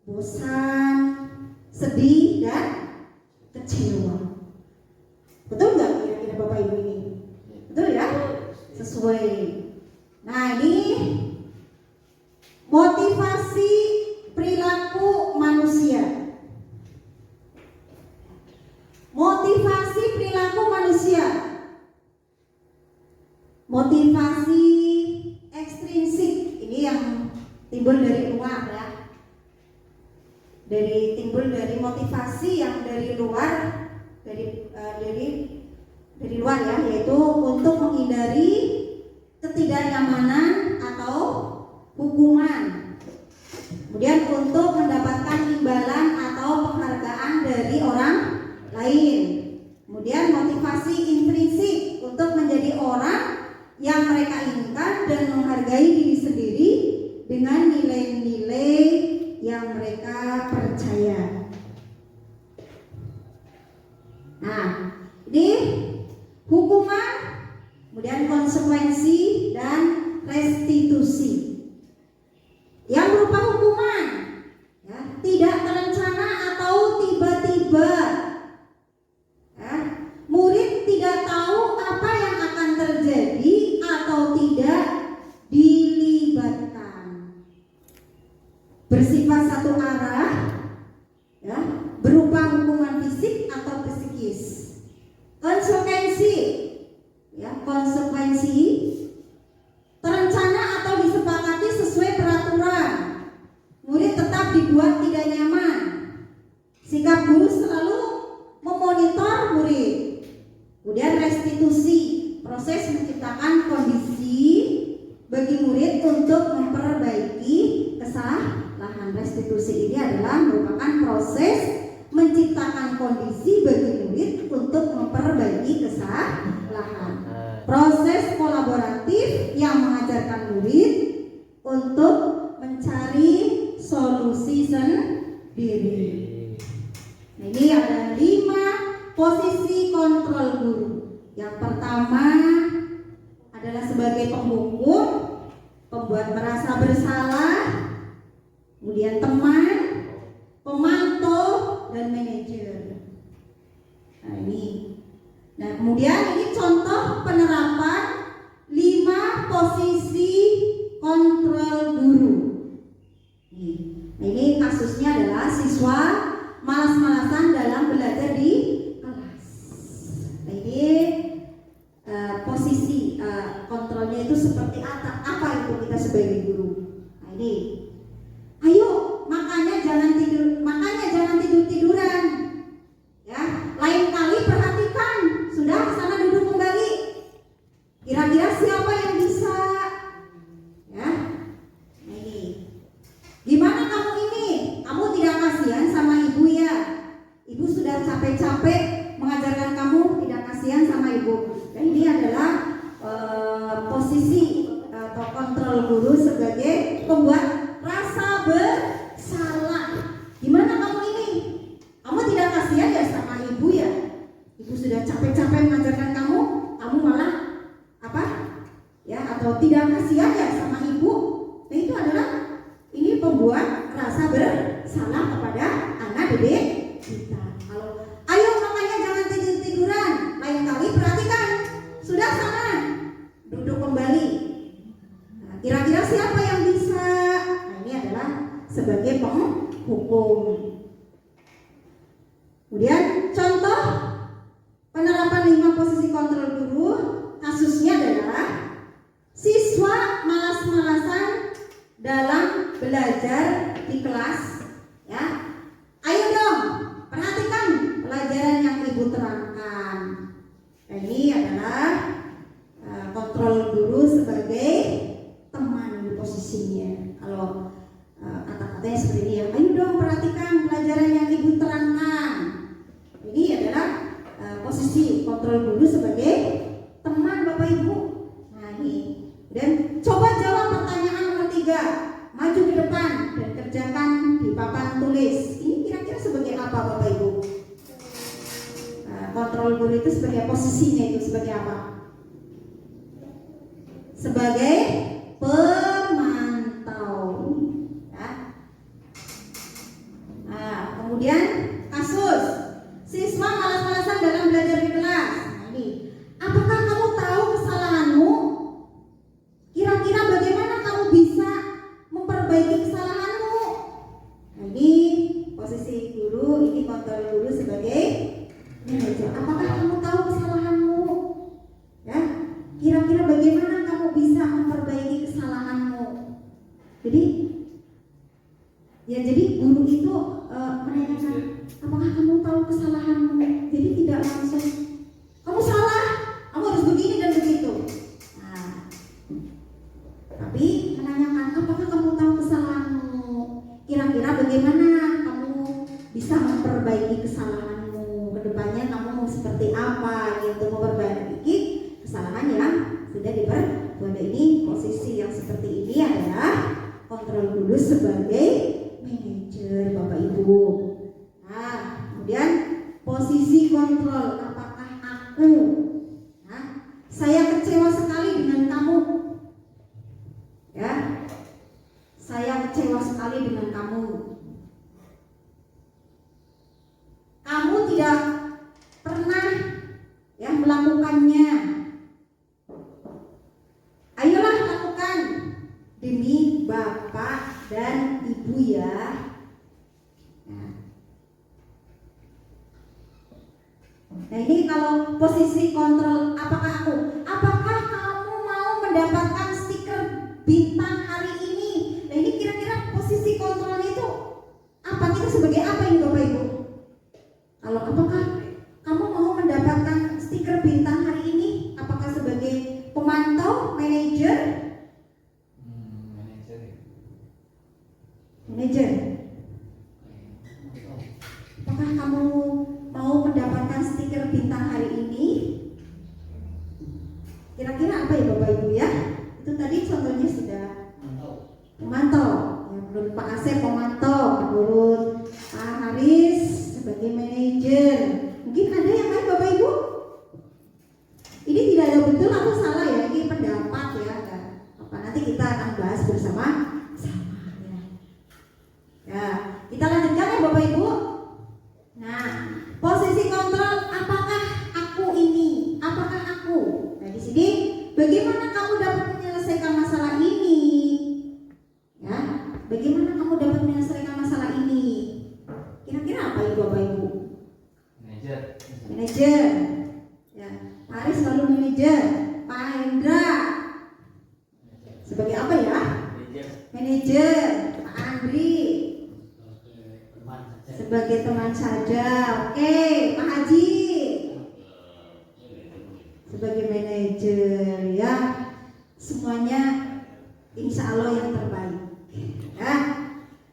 bosan, sedih, dan kecewa. Betul nggak kira-kira Bapak Ibu ini? Betul ya? Sesuai. Nah, ini motivasi perilaku manusia. Motivasi perilaku manusia. Motivasi ekstrinsik ini yang timbul dari luar, ya. Timbul dari motivasi yang dari luar, dari luar, ya, yaitu untuk menghindari ketidaknyamanan atau hukuman, kemudian untuk mendapatkan imbalan atau penghargaan dari orang lain, kemudian motivasi intrinsik untuk menjadi orang yang mereka inginkan dan menghargai diri sendiri dengan nilai-nilai yang mereka percaya. Nah, ini hukuman, kemudian konsekuensi dan restitusi. konsekuensi, ya, konsekuensi terencana atau disepakati sesuai peraturan. Murid tetap dibuat tidak nyaman. Sikap guru selalu memonitor murid. Kemudian restitusi, proses menciptakan kondisi bagi murid untuk memperbaiki kesalahan. Restitusi ini adalah merupakan proses menciptakan kondisi bagi murid untuk memperbaiki kesalahan. Proses kolaboratif yang mengajarkan murid untuk mencari solusi sendiri. Nah, ini ada 5 posisi kontrol guru. Yang pertama adalah sebagai penghukum, pembuat merasa bersalah, kemudian teman, pemantau, dan manajer. Nah, ini. Nah, kemudian ini contoh penerapan 5 posisi kontrol guru. Nah, ini kasusnya adalah siswa malas-malasan dalam belajar di kelas. Nah, ini posisi kontrolnya itu seperti apa itu kita sebagai guru. Nah, ini, ayo makanya jangan tidur-tiduran. Ya, lain kali perhatikan. Sudah, sana duduk kembali. Kira-kira siapa yang bisa? Ya, nah ini. Gimana kamu ini? Kamu tidak kasihan sama ibu ya? Ibu sudah capek-capek mengajarkan kamu, tidak kasihan sama ibu. Dan ini adalah posisi atau kontrol guru sebagai pembuat rasa bersalah. Gimana kamu ini? Kamu tidak kasihan ya sama ibu ya? Ibu sudah capek-capek mengajarkan kamu malah apa? Ya, atau tidak kasihan ya sama ibu? Nah, itu adalah ini pembuat rasa bersalah kepada anak didik kita. Kalau ayo makanya jangan tidur-tiduran, lain kali perhatikan. Sudah, sana duduk kembali. Nah, kira-kira siapa yang bisa? Nah, ini adalah sebagai penghukum. Kemudian contoh penerapan 5 posisi kontrol guru, kasusnya adalah siswa malas-malasan dalam belajar di kelas. Ya, ayo dong perhatikan pelajaran yang ibu terangkan. Dan ini adalah kontrol guru sebagai teman di posisinya. Kalau kata-katanya seperti ini ya, ayo dong perhatikan pelajaran yang ibu terangkan. Ini adalah posisi kontrol guru sebagai teman Bapak Ibu. Nah, ini. Dan coba jawab pertanyaan nomor 3. Maju ke depan dan kerjakan di papan tulis. Ini kira-kira sebagai apa Bapak Ibu? Kontrol guru itu sebagai posisinya itu sebagai apa? Sebagai pemantau. Ya. Nah, kemudian kasus siswa malas-malasan dalam belajar di kelas. Nah, ini, apakah kamu tahu kesalahanmu? Kira-kira bagaimana kamu bisa memperbaiki kesalahanmu? Nah, ini posisi guru, ini kontrol guru sebagai manajer. Apakah kamu tahu kesalahanmu? Ya, kira-kira bagaimana kamu bisa memperbaiki kesalahanmu? Jadi guru itu menanyakan, apakah kamu tahu kesalahanmu? Jadi tidak langsung kamu salah, kamu harus begini dan begitu. Nah, tapi menanyakan, apakah kamu tahu kesalahanmu? Kira-kira bagaimana kamu bisa memperbaiki kesalahanmu? Kedepannya kamu mau seperti apa gitu, memperbaiki kesalahan yang sudah diperbuat. Ini posisi yang seperti ini adalah kontrol guru sebagai manajer Bapak Ibu. Nah, kemudian posisi kontrol, apakah aku? Nah, saya kecewa sekali dengan kamu. Ya, saya kecewa sekali dengan kamu. Kamu tidak pernah ya melakukannya. Ayolah lakukan demi Bapak dan Ibu ya. Nah. Nah ini kalau posisi kontrol, apakah aku? Apakah kamu mau mendapatkan stiker bintang hari ini? Nah ini kira-kira posisi kontrolnya itu apa? Kita sebagai apa ini Bapak Ibu? Kalau apakah kamu mau mendapatkan stiker bintang hari ini? Apakah sebagai pemantau, manajer? Manajer. Apakah kamu mau mendapatkan stiker bintang hari ini? Kira-kira apa ya Bapak Ibu ya? Itu tadi contohnya sudah pemantau. Ya, menurut Pak Asep pemantau, menurut Pak Haris sebagai manajer. Mungkin ada yang lain Bapak Ibu? Ini tidak ada betul atau salah ya, ini pendapat ya. Apa nanti kita akan bahas bersama. Ya, kita lanjutkan ya Bapak Ibu. Nah, posisi kontrol, apakah aku ini? Apakah aku? Nah, di sini bagaimana kamu dapat menyelesaikan masalah ini? Ya, bagaimana kamu dapat menyelesaikan masalah ini? Kira-kira apa itu Bapak Ibu? Manajer. Manajer. Ya, Pak Aris selalu manajer. Pak Hendra sebagai apa ya? Manajer. Pak Andri sebagai teman saja. Oke, Pak Haji sebagai manajer ya. Semuanya insya Allah yang terbaik ya.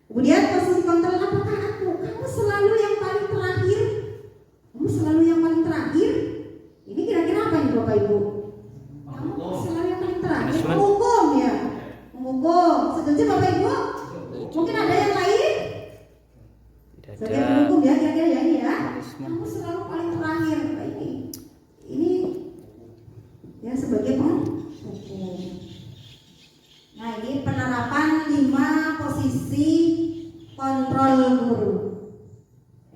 Kemudian posisi kontrol, apakah aku? Kamu selalu yang paling terakhir. Kamu selalu yang paling terakhir. Ini kira-kira apa nih Bapak Ibu? Kamu selalu yang paling terakhir. Menghukum ya. Menghukum. Setuju Bapak Ibu? Mungkin ada yang lain? Sebagai pendukung ya, kira-kira ya ini ya. Kamu selalu paling terakhir. Ini ya sebagai pendukung. Nah ini penerapan 5 posisi kontrol guru.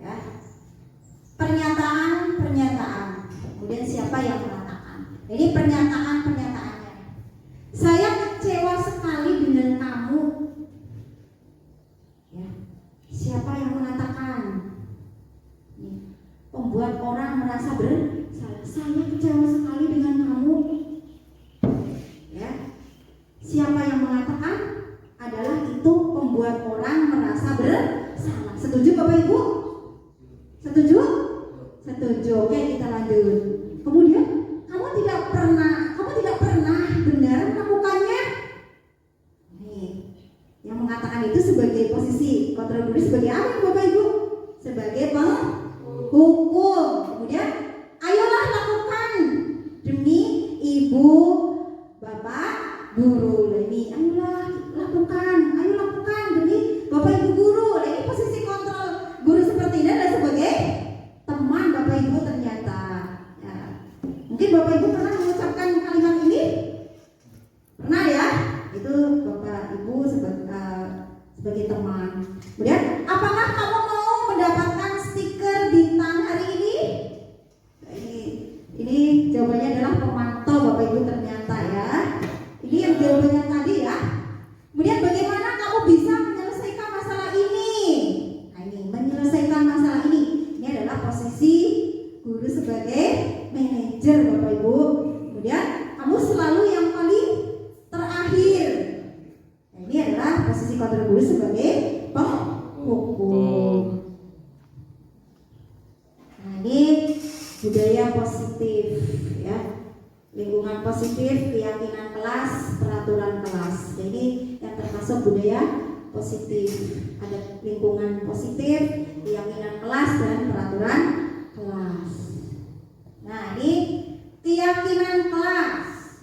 Ya. Pernyataan. Kemudian siapa yang mengatakan? Ini pernyataannya. Saya kecewa sekali dengan kamu. Ya. Siapa yang mengatakan? Pembuat orang merasa bersalah. Saya kecewa sekali dengan kamu. Ya. Siapa yang mengatakan? Adalah itu pembuat orang merasa bersalah. Setuju Bapak Ibu? Setuju? Setuju. Oke, kita lanjut. Kemudian kamu tidak pernah benar melakukannya. Nih, yang mengatakan itu sebagai posisi kontrol guru sebagai apa Bapak Ibu? Sebagai penghukum. Kemudian ayolah lakukan demi ibu bapak guru. Ini ayolah lakukan, ayo lakukan demi bapak ibu guru. Ini posisi kontrol guru seperti ini adalah sebagai teman bapak ibu ternyata. Ya. Mungkin bapak ibu pernah mengucapkan kalimat ini? Pernah ya? Itu bapak ibu sebagai teman. Kemudian, apakah kamu mau mendapatkan stiker bintang hari ini? Nah, ini jawabannya adalah pemantau bapak ibu ternyata ya. Ini yang jawabannya tadi ya. Kemudian bagaimana kamu bisa menyelesaikan masalah ini? Nah ini menyelesaikan masalah ini. Ini adalah posisi guru sebagai manajer bapak ibu. Kemudian kamu selalu yang paling terakhir. Nah, ini adalah posisi kontrol guru sebagai penghukum. Nah ini budaya positif ya. Lingkungan positif, keyakinan kelas, peraturan kelas. Jadi yang termasuk budaya positif. Ada lingkungan positif, keyakinan kelas dan peraturan kelas. Nah ini keyakinan kelas.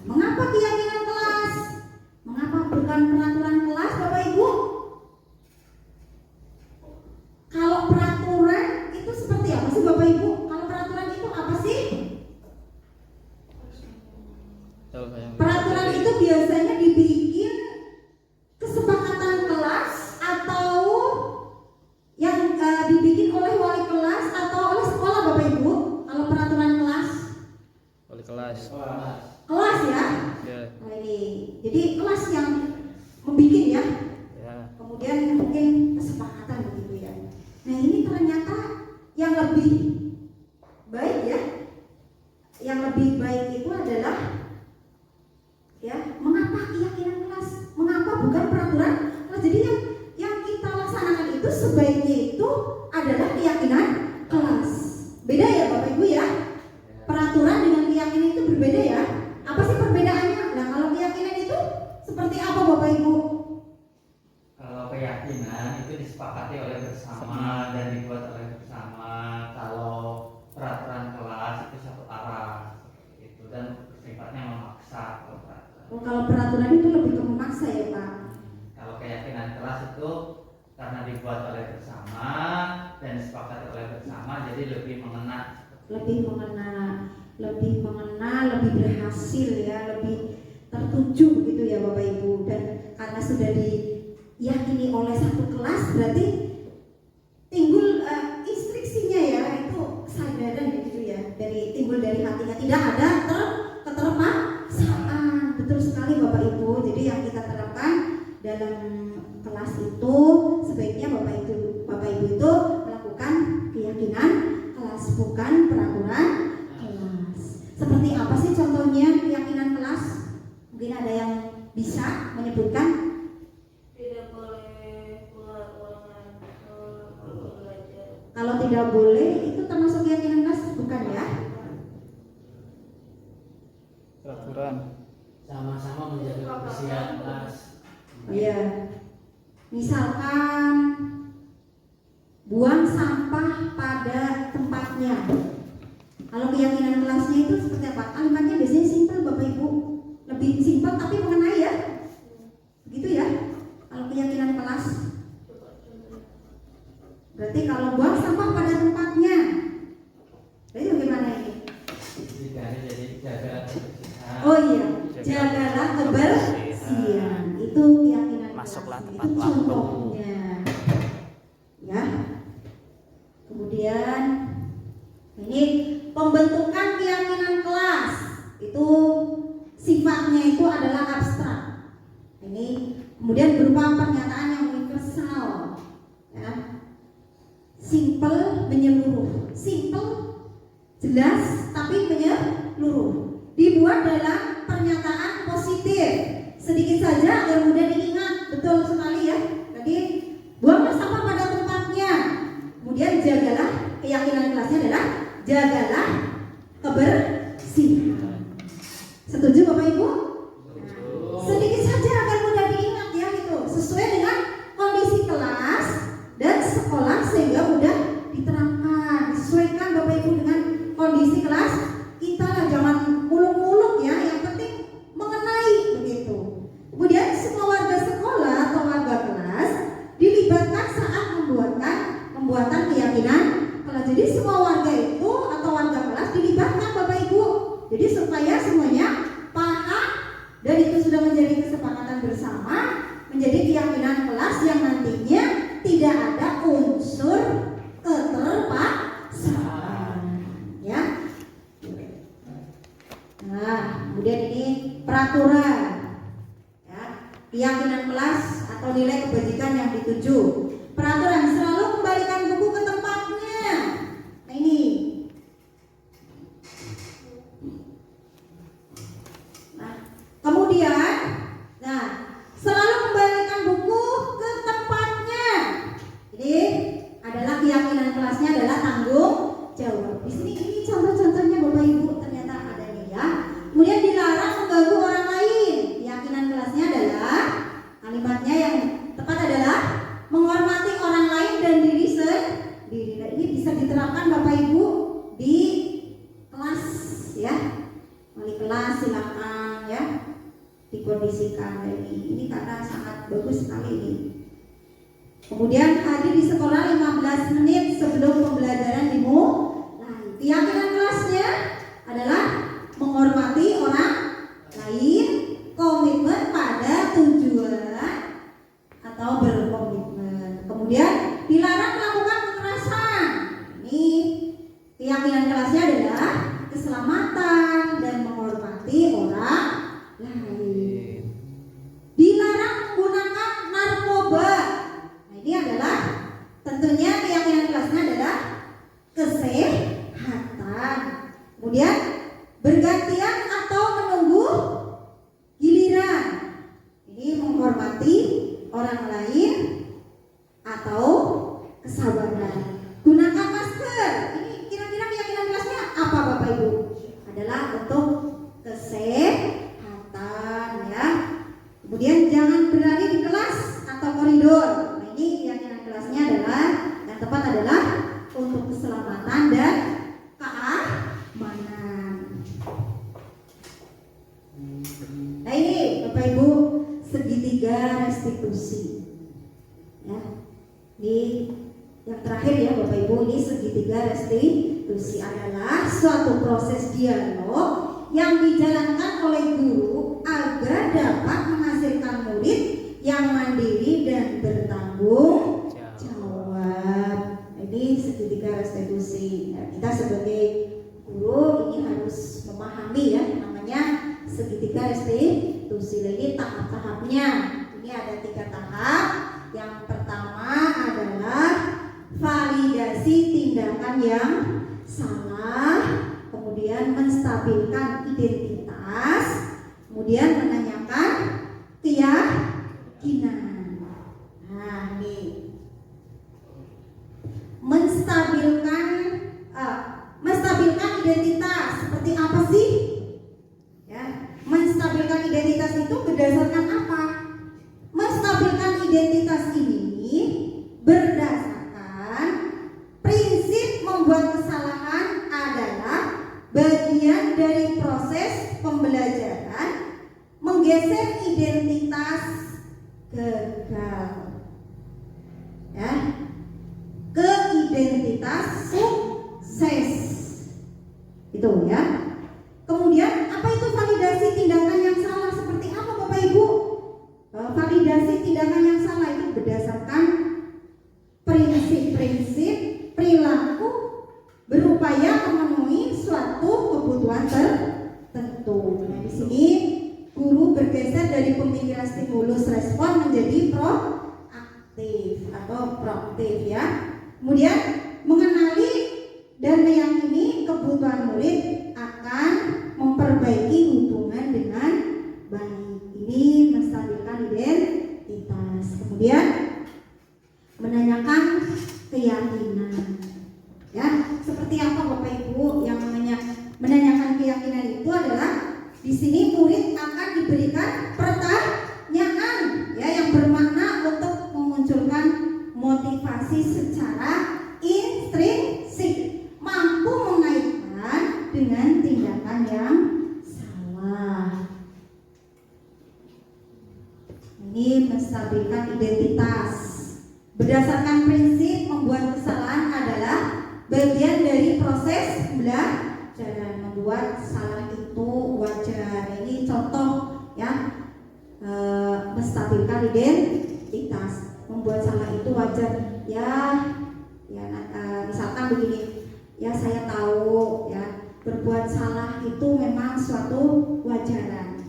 Mengapa keyakinan kelas? Mengapa bukan peraturan kelas Bapak Ibu? Kalau peraturan itu seperti apa sih Bapak Ibu? Kalau peraturan itu apa sih? Peraturan itu biasanya dibikin kesepakatan kelas atau yang dibikin oleh wali kelas atau oleh sekolah Bapak Ibu. Kalau peraturan kelas wali kelas. Kelas ya? Ya. Nah, ini. Jadi kelas yang membikin ya. Ya. Kemudian mungkin kesepakatan begitu ya. Nah ini ternyata yang lebih apa Bapak Ibu? Kalau keyakinan itu disepakati oleh bersama dan dibuat oleh bersama. Kalau peraturan kelas itu satu arah itu dan sifatnya memaksa kalau peraturan. Oh, kalau peraturan itu lebih ke memaksa ya Pak. Kalau keyakinan kelas itu karena dibuat oleh bersama dan disepakati oleh bersama, jadi lebih mengena. Lebih mengena, lebih berhasil ya, lebih tertuju gitu ya Bapak Ibu. Dan karena sudah diyakini oleh satu kelas, berarti timbul instruksinya ya, itu kesadaran gitu ya, timbul dari hatinya, tidak ada keterpaksaan. Betul sekali Bapak Ibu. Jadi yang kita terapkan dalam kelas itu sebaiknya Bapak Ibu itu melakukan keyakinan kelas, bukan peraturan kelas. Seperti apa sih contohnya keyakinan kelas? Mungkin ada yang bisa menyebutkan? Tidak boleh keluar ruangan belajar. Kalau tidak boleh itu termasuk keyakinan kelas, bukan ya? Peraturan. Sama-sama menjaga kebersihan kelas. Iya. Misalkan buang sampah pada tempatnya. Kalau keyakinan kelasnya itu seperti apa? Kalimatnya biasanya simpel Bapak Ibu. Lebih simpel tapi mengenai ya. Begitu ya. Kalau keyakinan kelas. Berarti kalau buang sampah pada tempatnya. Jadi bagaimana ini? Jadi jaga kebersihan. Oh iya, jagalah kebersihan. Itu keyakinan Masuklah kelas. tepat Itu waktu. contohnya. Ya. Kemudian ini pembentukan keyakinan kelas. Itu sifatnya itu adalah abstrak. Ini kemudian berupa pernyataan yang universal. Ya. Simple menyeluruh. Simple jelas tapi menyeluruh. Dibuat dalam pernyataan positif. Sedikit saja agar mudah diingat. Betul sekali ya. Jadi buanglah sampah pada tempatnya. Kemudian jagalah, keyakinan kelasnya adalah jagalah kebersihan. Setuju Bapak Ibu? Sedikit saja agar mudah diingat ya gitu. Sesuai dengan kondisi kelas dan sekolah sehingga mudah diterapkan. Sesuaikan Bapak Ibu dengan kondisi kelas kita lah, jangan muluk-muluk ya. Yang penting mengenai begitu. Kemudian semua warga sekolah atau warga kelas dilibatkan saat pembuatan keyakinan kelas. Jadi semua warga itu atau warga kelas dilibatkan Bapak Ibu. Jadi supaya semuanya paham dan itu sudah menjadi kesepakatan bersama, menjadi keyakinan kelas yang nantinya tidak ada unsur keterpaksaan. Ya. Nah, kemudian ini peraturan. Ya, keyakinan kelas atau nilai kebajikan yang dituju. Peraturan selalu kembalikan buku ke tempatnya. Nah ini. Nah, kemudian, selalu kembalikan buku ke tempatnya. Ini adalah keyakinan kelasnya adalah tanggung jawab. Di sini ini contoh-contohnya Bapak Ibu ternyata ada nih ya. Kemudian dilarang mengganggu orang lain. Keyakinan kelasnya adalah kalimatnya yang tepat adalah menghormati orang lain dan diri sendiri. Nah, ini bisa diterapkan Bapak Ibu di kelas ya. Wali kelas silakan ya dikondisikan. Ini karena sangat bagus sekali ini. Kemudian hadir di sekolah 15 menit sebelum pembelajaran dimulai. Keyakinan kelasnya adalah menghormati orang lain, komitmen pada tujuan atau berkomitmen. Kemudian dilarang melakukan kekerasan. Ini keyakinan kelasnya adalah keselamatan dan menghormati orang lain. Dilarang menggunakan narkoba. Nah, ini adalah tentunya keyakinan kelasnya adalah kesehatan. Kemudian bergantian atau menunggu giliran. Ini menghormati orang lain atau kesabaran. Gunakan masker. Ini kira-kira keyakinan kelasnya apa Bapak Ibu? Adalah untuk kesehatan ya. Kemudian jangan jangan berlari di kelas atau koridor. Nah, ini keyakinan kelasnya adalah yang tepat adalah untuk keselamatan dan keamanan. Nah, ini Bapak Ibu segitiga restitusi. Ya, ini yang terakhir ya Bapak Ibu, ini segitiga restitusi adalah suatu proses dialog yang dijalankan oleh guru agar dapat menghasilkan murid yang mandiri dan bertanggung jawab. Ini segitiga restitusi. Nah, kita sebagai guru ini harus memahami ya namanya segitiga restitusi. Ini tahap-tahapnya. Ini ada 3 tahap. Yang pertama adalah validasi tindakan yang salah, kemudian menstabilkan identitas, kemudian menanyakan keyakinan. Nah, ini menstabilkan identitas seperti apa sih? Ya, menstabilkan identitas itu berdasarkan apa? Menstabilkan identitas ini berdasarkan prinsip membuat kesalahan adalah bagian dari proses pembelajaran, menggeser identitas gagal ya ke identitas sukses. Itu ya. Kemudian apa itu validasi tindakan yang salah? Seperti apa Bapak Ibu? Validasi tindakan yang salah itu berdasarkan prinsip-prinsip perilaku berupaya memenuhi suatu kebutuhan tertentu. Nah, di sini guru bergeser dari pemikiran stimulus respon menjadi proaktif atau proaktif ya. Kemudian mengenali dan meyakini kebutuhan murid akan memperbaiki hubungan dengan baik. Ini menstabilkan identitas. Kemudian menanyakan keyakinan. Ya, seperti apa Bapak Ibu yang menanyakan keyakinan itu adalah di sini murid akan diberikan pertanyaan ya yang bermakna untuk memunculkan motivasi secara intrinsik, mampu mengaitkan dengan tindakan yang salah. Ini menstabilkan identitas. Berdasarkan prinsip membuat kesalahan adalah bagian dari proses belajar. Membuat salah itu wajar. Ini contoh ya, menstabilkan identitas. Membuat salah itu wajar. Misalkan begini, ya saya tahu ya berbuat salah itu memang suatu wajaran.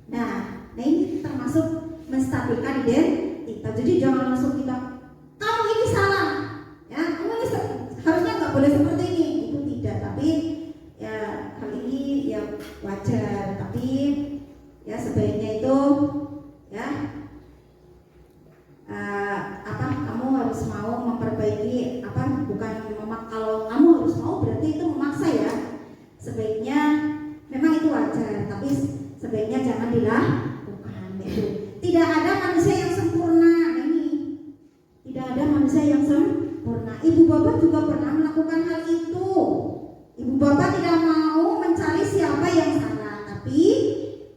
Nah ini termasuk menstabilkan identitas. Jadi jangan langsung kita, kamu ini salah, ya kamu ini harusnya nggak boleh seperti ini. Itu tidak, tapi ya hal ini ya wajar. Tapi ya sebaiknya itu ya kamu harus mau memperbaiki kalau kamu harus mau berarti itu memaksa ya. Sebaiknya memang itu wajar, tapi sebaiknya jangan dilakukan. Tidak ada manusia yang sempurna. Ini tidak ada manusia yang sempurna. Ibu bapak juga pernah melakukan hal itu. Ibu bapak tidak mau mencari siapa yang salah, tapi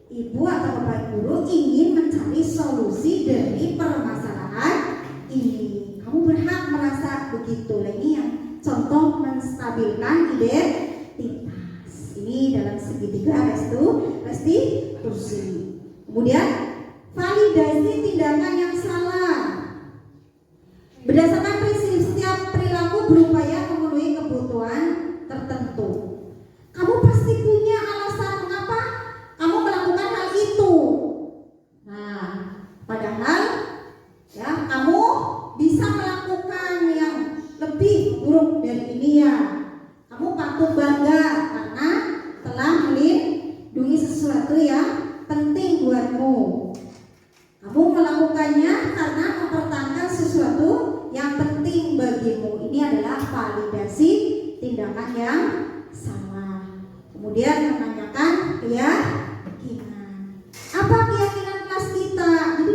ibu atau bapak guru ingin mencari solusi dari permasalahan ini. Kamu berhak merasa begitu. Ini yang contoh menstabilkan identitas. Ini dalam segitiga restitusi. Kemudian validasi tindakan yang salah. Berdasarkan prinsip setiap perilaku berupaya memenuhi kebutuhan tertentu. Kamu pasti punya alasan mengapa kamu melakukan hal itu. Nah, padahal ya kamu bisa melakukan yang lebih buruk dari ini ya. Kamu patut bangga karena telah melindungi sesuatu yang penting buatmu. Kamu melakukannya karena mempertahankan sesuatu yang penting bagimu. Ini adalah validasi tindakan yang salah. Kemudian menanyakan keyakinan. Apa keyakinan kelas kita? Jadi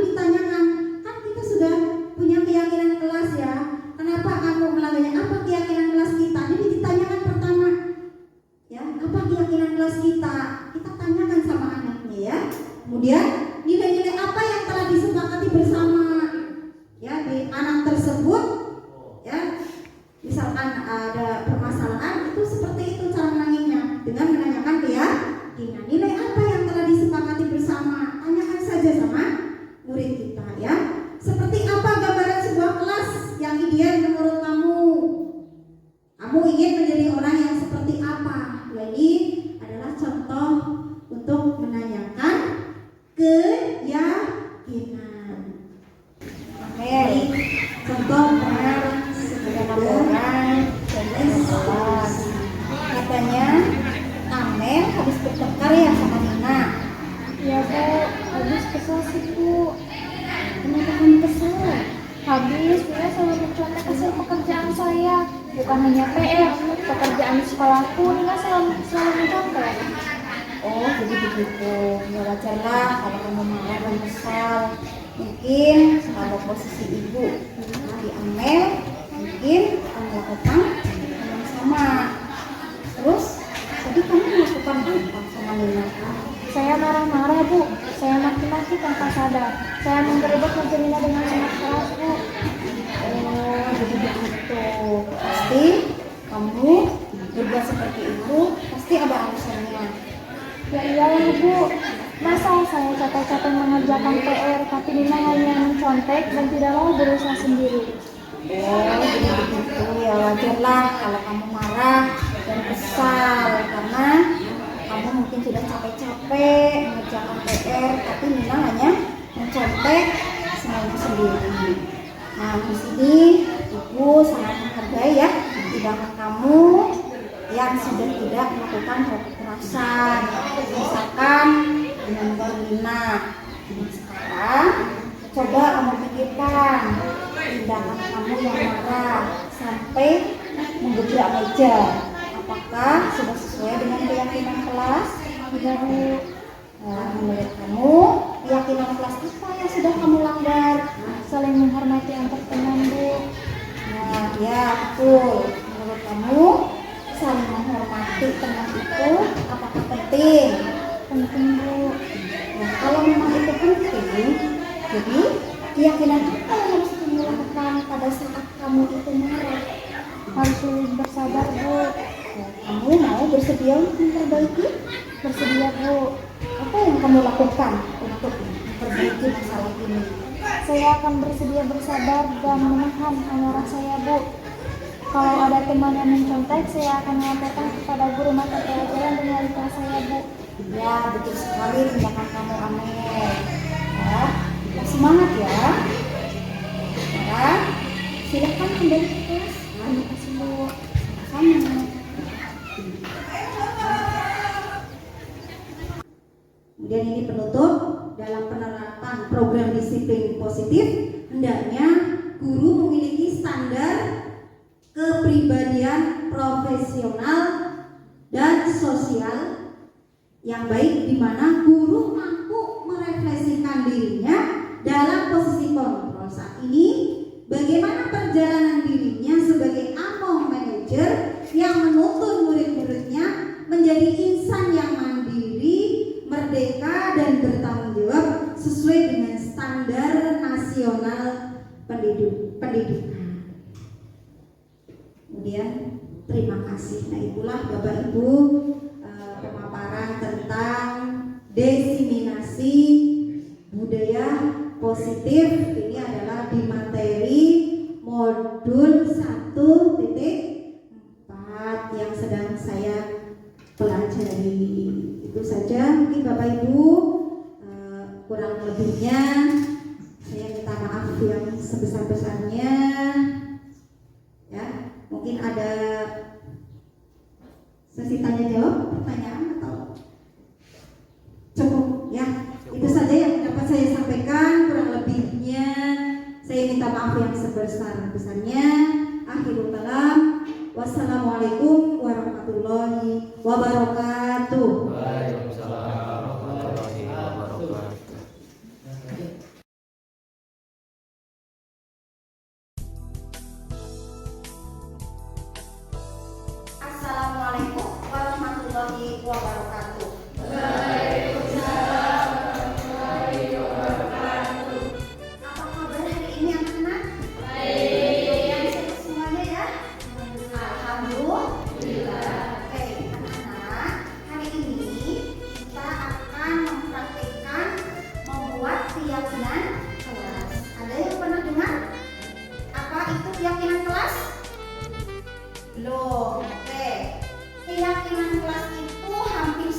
habis Bunda selalu mencontek hasil pekerjaan saya. Bukan hanya PR, pekerjaan di sekolah pun Nina selalu mencontek. Oh, jadi begitu. Ya wajarlah kalau kamu marah dan kesal. Mungkin kalau posisi ibu di Amel, mungkin kamu lakukan yang sama. Terus, tadi kamu melakukan apa sama Nina? Saya marah-marah Bu, saya maki-maki tanpa sadar. Saya menggerebek meja Nina dengan sangat keras Bu. Oh, jadi begitu. Pasti kamu berbuat seperti itu, pasti ada alasannya. Ya iyalah Bu, masa saya capek-capek mengerjakan PR tapi Nina hanya mencontek dan tidak mau berusaha sendiri. Oh, jadi begitu. Ya wajarlah kalau kamu marah dan kesal karena kamu mungkin sudah capek-capek mengerjakan PR, tapi Nina hanya mencontek semuanya sendiri. Nah, di sini Ibu sangat menghargai ya tindakan kamu yang sudah tidak melakukan kekerasan, misalkan dengan Nina. Sekarang coba kamu pikirkan tindakan kamu yang marah sampai menggebrak meja. Apakah sudah sesuai dengan keyakinan kelas? Tidak Bu. Menurut kamu, keyakinan kelas apa yang sudah kamu langgar? Saling menghormati antar teman Bu. Nah, ya betul. Menurut kamu, saling menghormati teman itu apakah penting? Penting Bu. Nah, kalau memang itu penting, jadi keyakinan apa yang harus kamu lakukan pada saat kamu itu marah? Harus lebih bersabar Bu. Nah, kamu mau bersedia untuk memperbaiki? Bersedia Bu. Apa yang kamu lakukan untuk memperbaiki masalah ini? Saya akan bersedia bersabar dan menahan amarah saya Bu. Kalau ada teman yang mencontek, saya akan melaporkan kepada guru mata pelajaran dan wali kelas saya Bu. Ya, betul sekali tindakan kamu Amel. Ya, ya semangat ya. Sekarang silakan kembali ke kelas. Terima kasih Bu. Sama. Kemudian ini penutup dalam penerapan program disiplin positif, hendaknya guru memiliki standar kepribadian profesional dan sosial yang baik, di mana guru mampu merefleksikan dirinya dalam posisi kontrol saat ini, bagaimana perjalanan dirinya sebagai among manager yang menuntun murid-muridnya menjadi insan yang mandiri, merdeka dan bertanggung jawab sesuai dengan standar nasional pendidikan. Kemudian terima kasih. Nah, itulah Bapak Ibu pemaparan tentang diseminasi budaya positif. Ini adalah di materi modul 1.4 yang sedang saya pelajari. Itu saja mungkin Bapak Ibu, kurang lebihnya saya minta maaf yang sebesar-besarnya ya. Mungkin ada sesi tanya jawab, pertanyaan atau cukup ya. Itu saja yang dapat saya sampaikan, kurang lebihnya saya minta maaf yang sebesar-besarnya. Akhirul kalam, wassalamualaikum warahmatullahi wabarakatuh. Waalaikumsalam warahmatullahi wabarakatuh. Assalamualaikum warahmatullahi wabarakatuh. Apa kabar hari ini anak-anak? Baik. Sehat semuanya ya? Alhamdulillah. Oke, anak-anak, hari ini kita akan mempraktikkan membuat keyakinan kelas. Ada yang pernah dengar? Apa itu keyakinan kelas? Belum. Oke. Keyakinan kelas itu hampir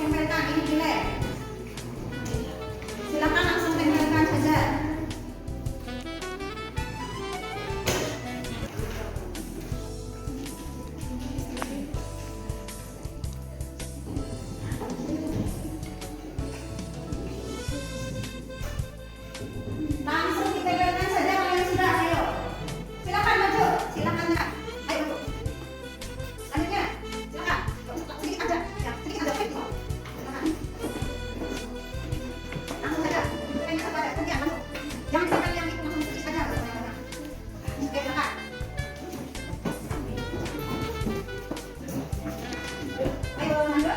tempelkan ini di lab. Silakan langsung tempelkan saja. Langsung ditempelkan saja kalau yang sudah, ayo. Silakan maju, silakan ya. Ayo maju. Selanjutnya, silakan. Sedikit aja, ya, sedikit aja. Silakan. Langsung saja. Tempelnya satu aja, kemudian langsung. Jangan ditempel yang itu, langsung sedikit aja. Oke, silakan. Ayo maju.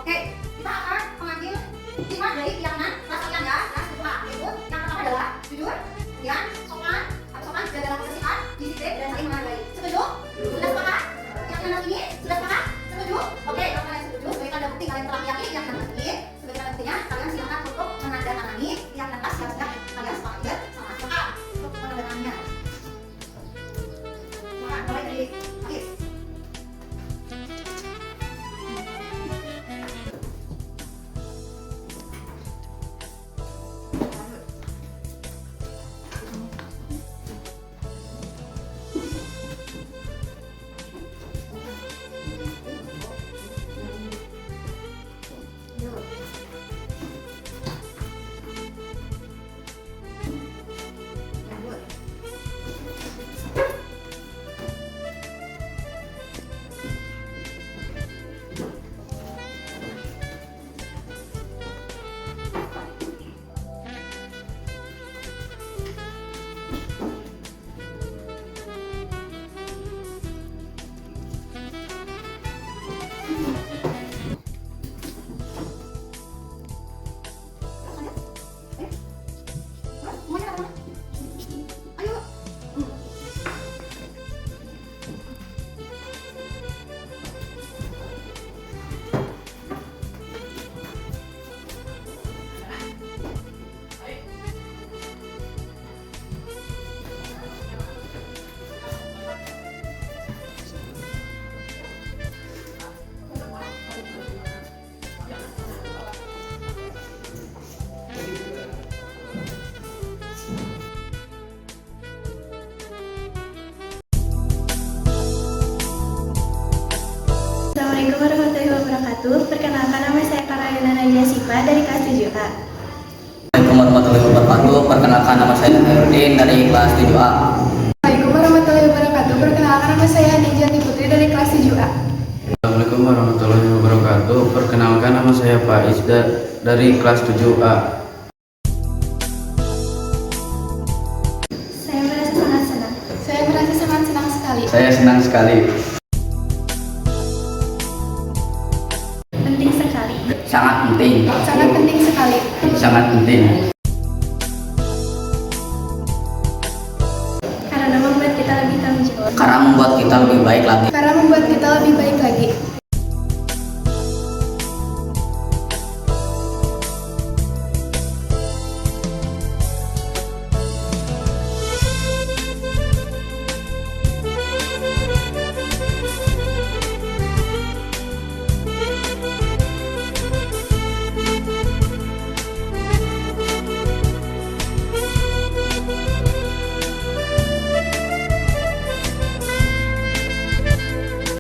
Oke, kita akan mengambil 5 dari bilangan kelas kalian ya, kelas kedua. Yaitu yang pertama adalah jujur, kemudian sopan, atau sopan juga dalam kebersihan, disiplin dan saling menghargai. Setuju? Sudah sepakat? Yang enam ini sudah sepakat? Setuju? Oke, kalau kalian setuju, sebagai tanda bukti kalian telah meyakini yang enam ini, sebagai tanda buktinya kalian silakan untuk menandatangani yang kelas yang sudah kalian sepakati sama sepakat untuk menandatanganinya. Silakan mulai dari Hafiz. Assalamualaikum warahmatullahi wabarakatuh. Perkenalkan, nama saya Karayana Nadia Sipa dari kelas 7A. Assalamualaikum warahmatullahi wabarakatuh. Perkenalkan nama saya Herudin dari kelas 7A. Assalamualaikum warahmatullahi wabarakatuh. Perkenalkan, nama saya Nijati Putri dari kelas 7A. Assalamualaikum warahmatullahi wabarakatuh. Perkenalkan, nama saya Pak Isda dari kelas 7A. Saya merasa sangat senang Saya merasa sangat senang sekali sekali. Saya senang sekali. Penting sekali. Sangat penting. Sangat penting sekali. Sangat penting. Karena membuat kita lebih tanggung jawab. Karena membuat kita lebih baik lagi. Karena membuat kita lebih baik